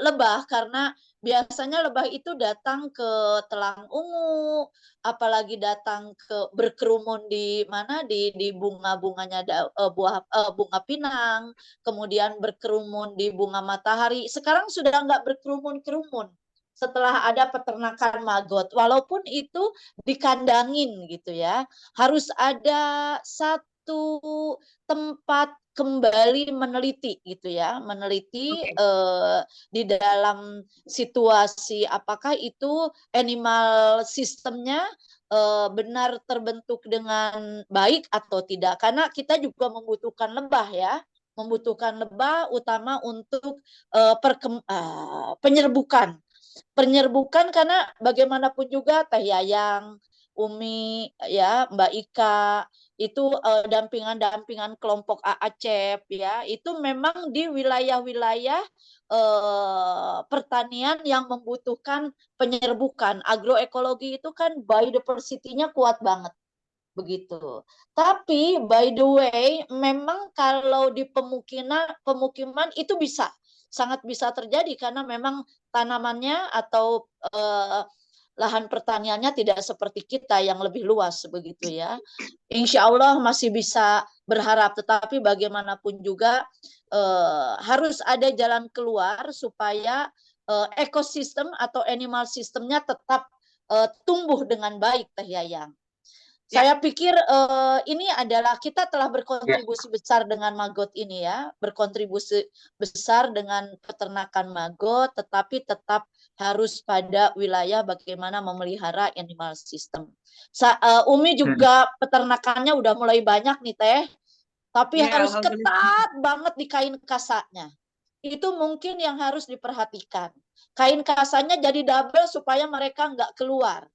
lebah, karena biasanya lebah itu datang ke Telang Ungu, apalagi datang ke berkerumun di mana di bunga-bunganya bunga pinang, kemudian berkerumun di bunga matahari. Sekarang sudah nggak berkerumun-kerumun setelah ada peternakan maggot, walaupun itu dikandangin gitu ya. Harus ada satu tempat kembali meneliti gitu ya, meneliti di dalam situasi apakah itu animal sistemnya benar terbentuk dengan baik atau tidak, karena kita juga membutuhkan lebah ya, membutuhkan lebah utama untuk penyerbukan, karena bagaimanapun juga Teh Yayang, Umi ya, Mbak Ika itu dampingan kelompok AACEP ya, itu memang di wilayah-wilayah pertanian yang membutuhkan penyerbukan. Agroekologi itu kan biodiversity-nya kuat banget begitu. Tapi by the way, memang kalau di pemukiman itu sangat bisa terjadi, karena memang tanamannya atau lahan pertaniannya tidak seperti kita yang lebih luas begitu ya. Insya Allah masih bisa berharap, tetapi bagaimanapun juga harus ada jalan keluar supaya ekosistem atau animal sistemnya tetap tumbuh dengan baik, Teh Yayang. Saya pikir ini adalah kita telah berkontribusi besar dengan maggot ini ya, berkontribusi besar dengan peternakan maggot, tetapi tetap harus pada wilayah bagaimana memelihara animal system. Umi juga peternakannya udah mulai banyak nih Teh, tapi harus ketat banget di kain kasanya. Itu mungkin yang harus diperhatikan. Kain kasanya jadi double supaya mereka nggak keluar.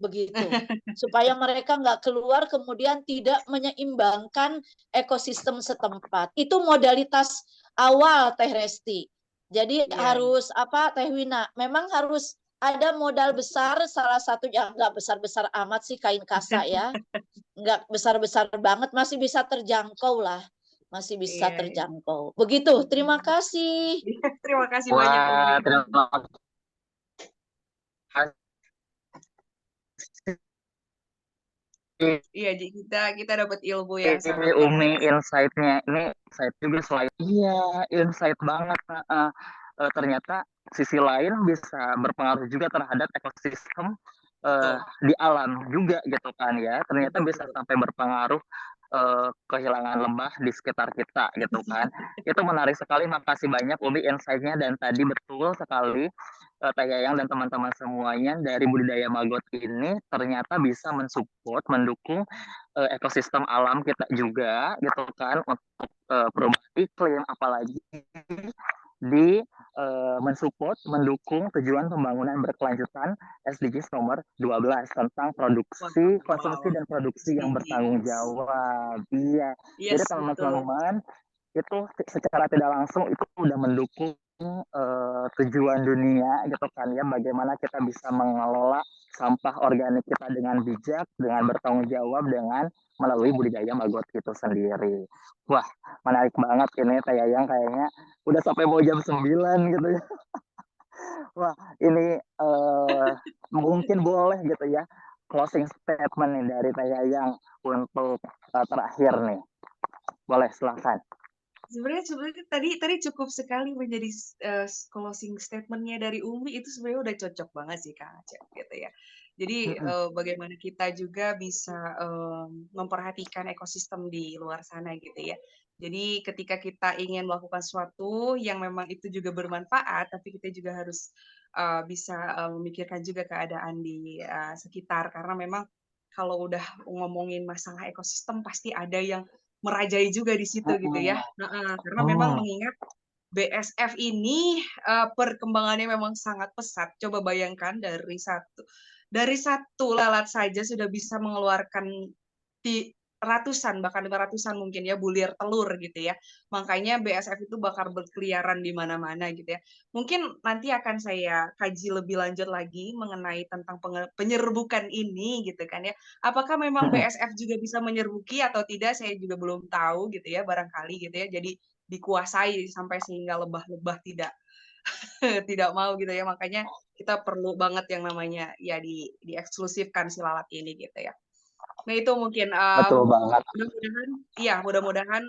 Begitu, supaya mereka nggak keluar kemudian tidak menyeimbangkan ekosistem setempat. Itu modalitas awal Teh Resti. Jadi harus Teh Wina, memang harus ada modal besar, salah satu yang nggak besar-besar amat sih kain kasa ya, nggak besar-besar banget, masih bisa terjangkau lah, masih bisa terjangkau. Begitu, terima kasih. Terima kasih banyak. Terima kasih. Iya, jadi kita dapat ilmu yang sangat Umi insight-nya ini insight juga selain insight banget. Ternyata sisi lain bisa berpengaruh juga terhadap ekosistem di alam juga gitu kan ya. Ternyata bisa sampai berpengaruh kehilangan lebah di sekitar kita gitu kan. Itu menarik sekali. Makasih banyak Umi insight-nya, dan tadi betul sekali Teh Yayang dan teman-teman semuanya, dari budidaya maggot ini ternyata bisa mensupport, mendukung ekosistem alam kita juga gitu kan, untuk perubahan iklim, apalagi di mensupport, mendukung tujuan pembangunan berkelanjutan SDGs nomor 12 tentang produksi, konsumsi dan produksi yang bertanggung jawab. Iya. Jadi teman-teman itu secara tidak langsung itu udah mendukung tujuan dunia gitu kan ya, bagaimana kita bisa mengelola sampah organik kita dengan bijak, dengan bertanggung jawab, dengan melalui budidaya maggot itu sendiri. Wah, menarik banget ini Teh Yayang, kayaknya udah sampai mau jam 9 gitu ya. Wah, ini mungkin boleh gitu ya closing statement nih dari Teh Yayang untuk terakhir nih. Boleh, silahkan. Sebenarnya tadi cukup sekali menjadi closing statement-nya dari Umi, itu sebenarnya udah cocok banget sih Kak Acep gitu ya. Jadi bagaimana kita juga bisa memperhatikan ekosistem di luar sana gitu ya. Jadi ketika kita ingin melakukan sesuatu yang memang itu juga bermanfaat, tapi kita juga harus bisa memikirkan juga keadaan di sekitar. Karena memang kalau udah ngomongin masalah ekosistem pasti ada yang merajai juga di situ gitu ya. Karena memang mengingat BSF ini perkembangannya memang sangat pesat. Coba bayangkan dari satu lalat saja sudah bisa mengeluarkan ratusan bahkan 500-an mungkin ya bulir telur gitu ya. Makanya BSF itu bakal berkeliaran di mana-mana gitu ya. Mungkin nanti akan saya kaji lebih lanjut lagi mengenai tentang penyerbukan ini gitu kan ya. Apakah memang BSF juga bisa menyerbuki atau tidak saya juga belum tahu gitu ya barangkali gitu ya. Jadi dikuasai sampai sehingga lebah-lebah tidak tidak mau gitu ya. Makanya kita perlu banget yang namanya ya dieksklusifkan si lalat ini gitu ya. Nah itu mungkin Betul banget. mudah-mudahan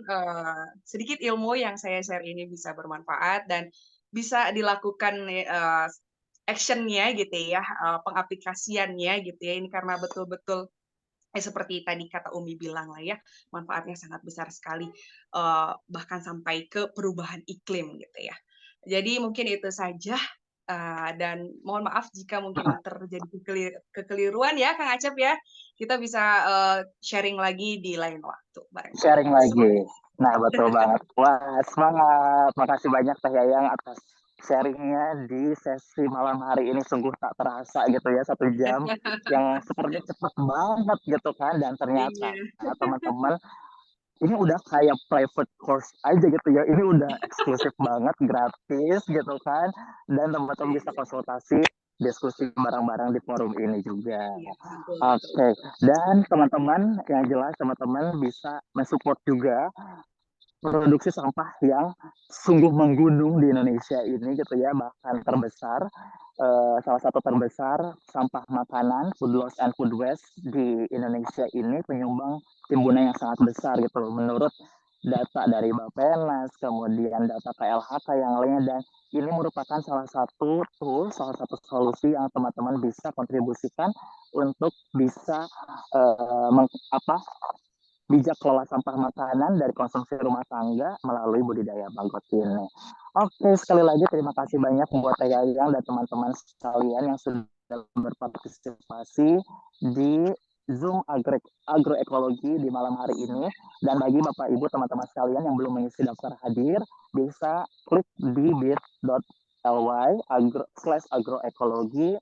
sedikit ilmu yang saya share ini bisa bermanfaat dan bisa dilakukan actionnya gitu ya, pengaplikasiannya gitu ya. Ini karena betul-betul seperti tadi kata Umi bilang lah ya, manfaatnya sangat besar sekali, bahkan sampai ke perubahan iklim gitu ya. Jadi mungkin itu saja, dan mohon maaf jika mungkin terjadi kekeliruan ya Kang Acep ya. Kita bisa sharing lagi di lain waktu barangkali. Sharing lagi. Nah, betul banget. Wah, semangat. Makasih banyak Teh Yayang atas sharingnya di sesi malam hari ini. Sungguh tak terasa gitu ya, 1 jam yang seperti cepat banget gitu kan. Dan ternyata Iya. teman-teman, ini udah kayak private course aja gitu ya. Ini udah eksklusif banget, gratis gitu kan. Dan teman-teman bisa konsultasi, diskusi bareng-bareng di forum ini juga. Iya, betul, Oke, dan teman-teman yang jelas teman-teman bisa mensupport juga produksi sampah yang sungguh menggunung di Indonesia ini gitu ya, bahkan terbesar, salah satu terbesar sampah makanan, food loss and food waste di Indonesia ini penyumbang timbunan yang sangat besar gitu menurut data dari Bappenas, kemudian data KLHK yang lainnya, dan ini merupakan salah satu tool, salah satu solusi yang teman-teman bisa kontribusikan untuk bisa bijak kelola sampah makanan dari konsumsi rumah tangga melalui budidaya maggot ini. Oke, sekali lagi terima kasih banyak buat Teh Yayang dan teman-teman sekalian yang sudah berpartisipasi di Zoom agroekologi di malam hari ini. Dan bagi Bapak Ibu teman-teman sekalian yang belum mengisi daftar hadir, bisa klik di bit.ly/agroekologi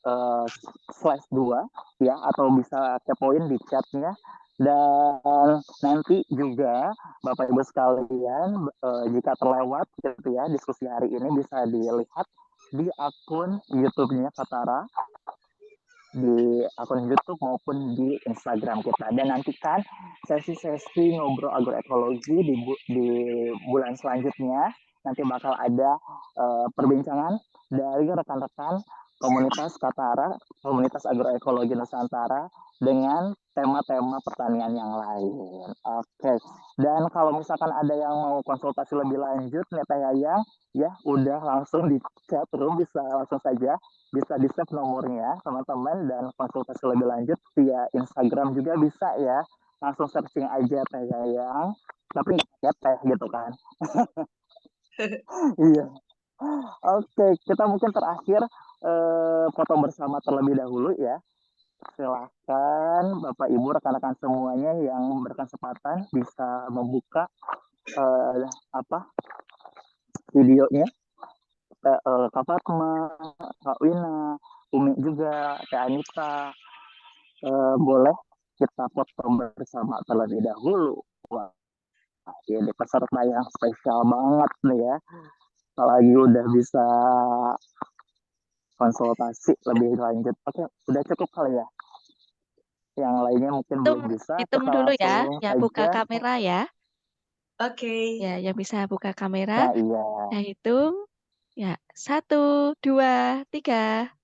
/2 ya, atau bisa kepoin di chatnya. Dan nanti juga Bapak Ibu sekalian, jika terlewat gitu ya diskusi hari ini, bisa dilihat di akun YouTube-nya Katara, di akun YouTube maupun di Instagram kita. Dan nantikan sesi-sesi ngobrol agroekologi di bulan selanjutnya. Nanti bakal ada perbincangan dari rekan-rekan komunitas Katara, komunitas agroekologi Nusantara, dengan tema-tema pertanian yang lain. Oke. Dan kalau misalkan ada yang mau konsultasi lebih lanjut, nih Teh Yayang, ya udah langsung di chat room, bisa langsung saja, bisa di save nomornya teman-teman, dan konsultasi lebih lanjut via Instagram juga bisa ya. Langsung searching aja Teh Yayang, tapi nggak teh gitu kan. Iya. Oke, kita mungkin terakhir foto bersama terlebih dahulu ya. Silahkan Bapak Ibu rekan-rekan semuanya yang berkesempatan bisa membuka videonya. Kak Fatma, Kak Wina, Umi juga, Kak Anita, boleh kita foto bersama terlebih dahulu. Wah, ini peserta yang spesial banget nih ya. Apalagi udah bisa konsultasi lebih lanjut. Oke, udah cukup kali ya. Yang lainnya mungkin belum bisa. Hitung Kita dulu ya, langsung yang buka saja. kamera ya. Oke. Ya, yang bisa buka kamera. Nah, iya. Nah, hitung. Ya, 1, 2, 3.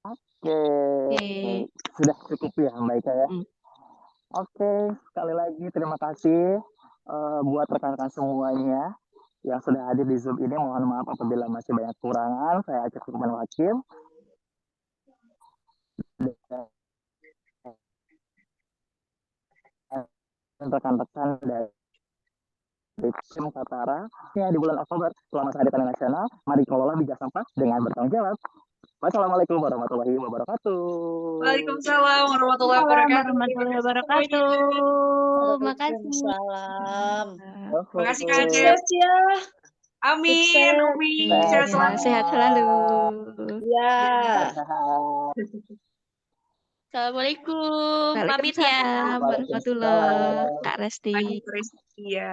Oke, Oke. sudah cukup ya Mbak Ika ya. Mm. Oke, sekali lagi terima kasih buat rekan-rekan semuanya yang sudah hadir di Zoom ini. Mohon maaf apabila masih banyak kekurangan. Saya Acep Lukman Hakim. rekan-rekan dari tim Katara ya di bulan Oktober selama Hari Tani Nasional. Mari kelola bijak sampah dengan bertanggung jawab. Wassalamualaikum warahmatullahi wabarakatuh. Waalaikumsalam warahmatullahi Waalaikumsalam wabarakatuh. warahmatullahi Terima kasih semuanya. wabarakatuh. Makasih. Waalaikumsalam. Makasih Kak Acep. Sukses ya. Amin, Sukses. Umi. Sehat Sehat Ya, selalu. sehat selalu. Ya. sehat. Assalamualaikum. Pamit ya. Waalaikumsalam warahmatullahi Waalaikumsalam. Kak Resti. Pagi terus. Iya.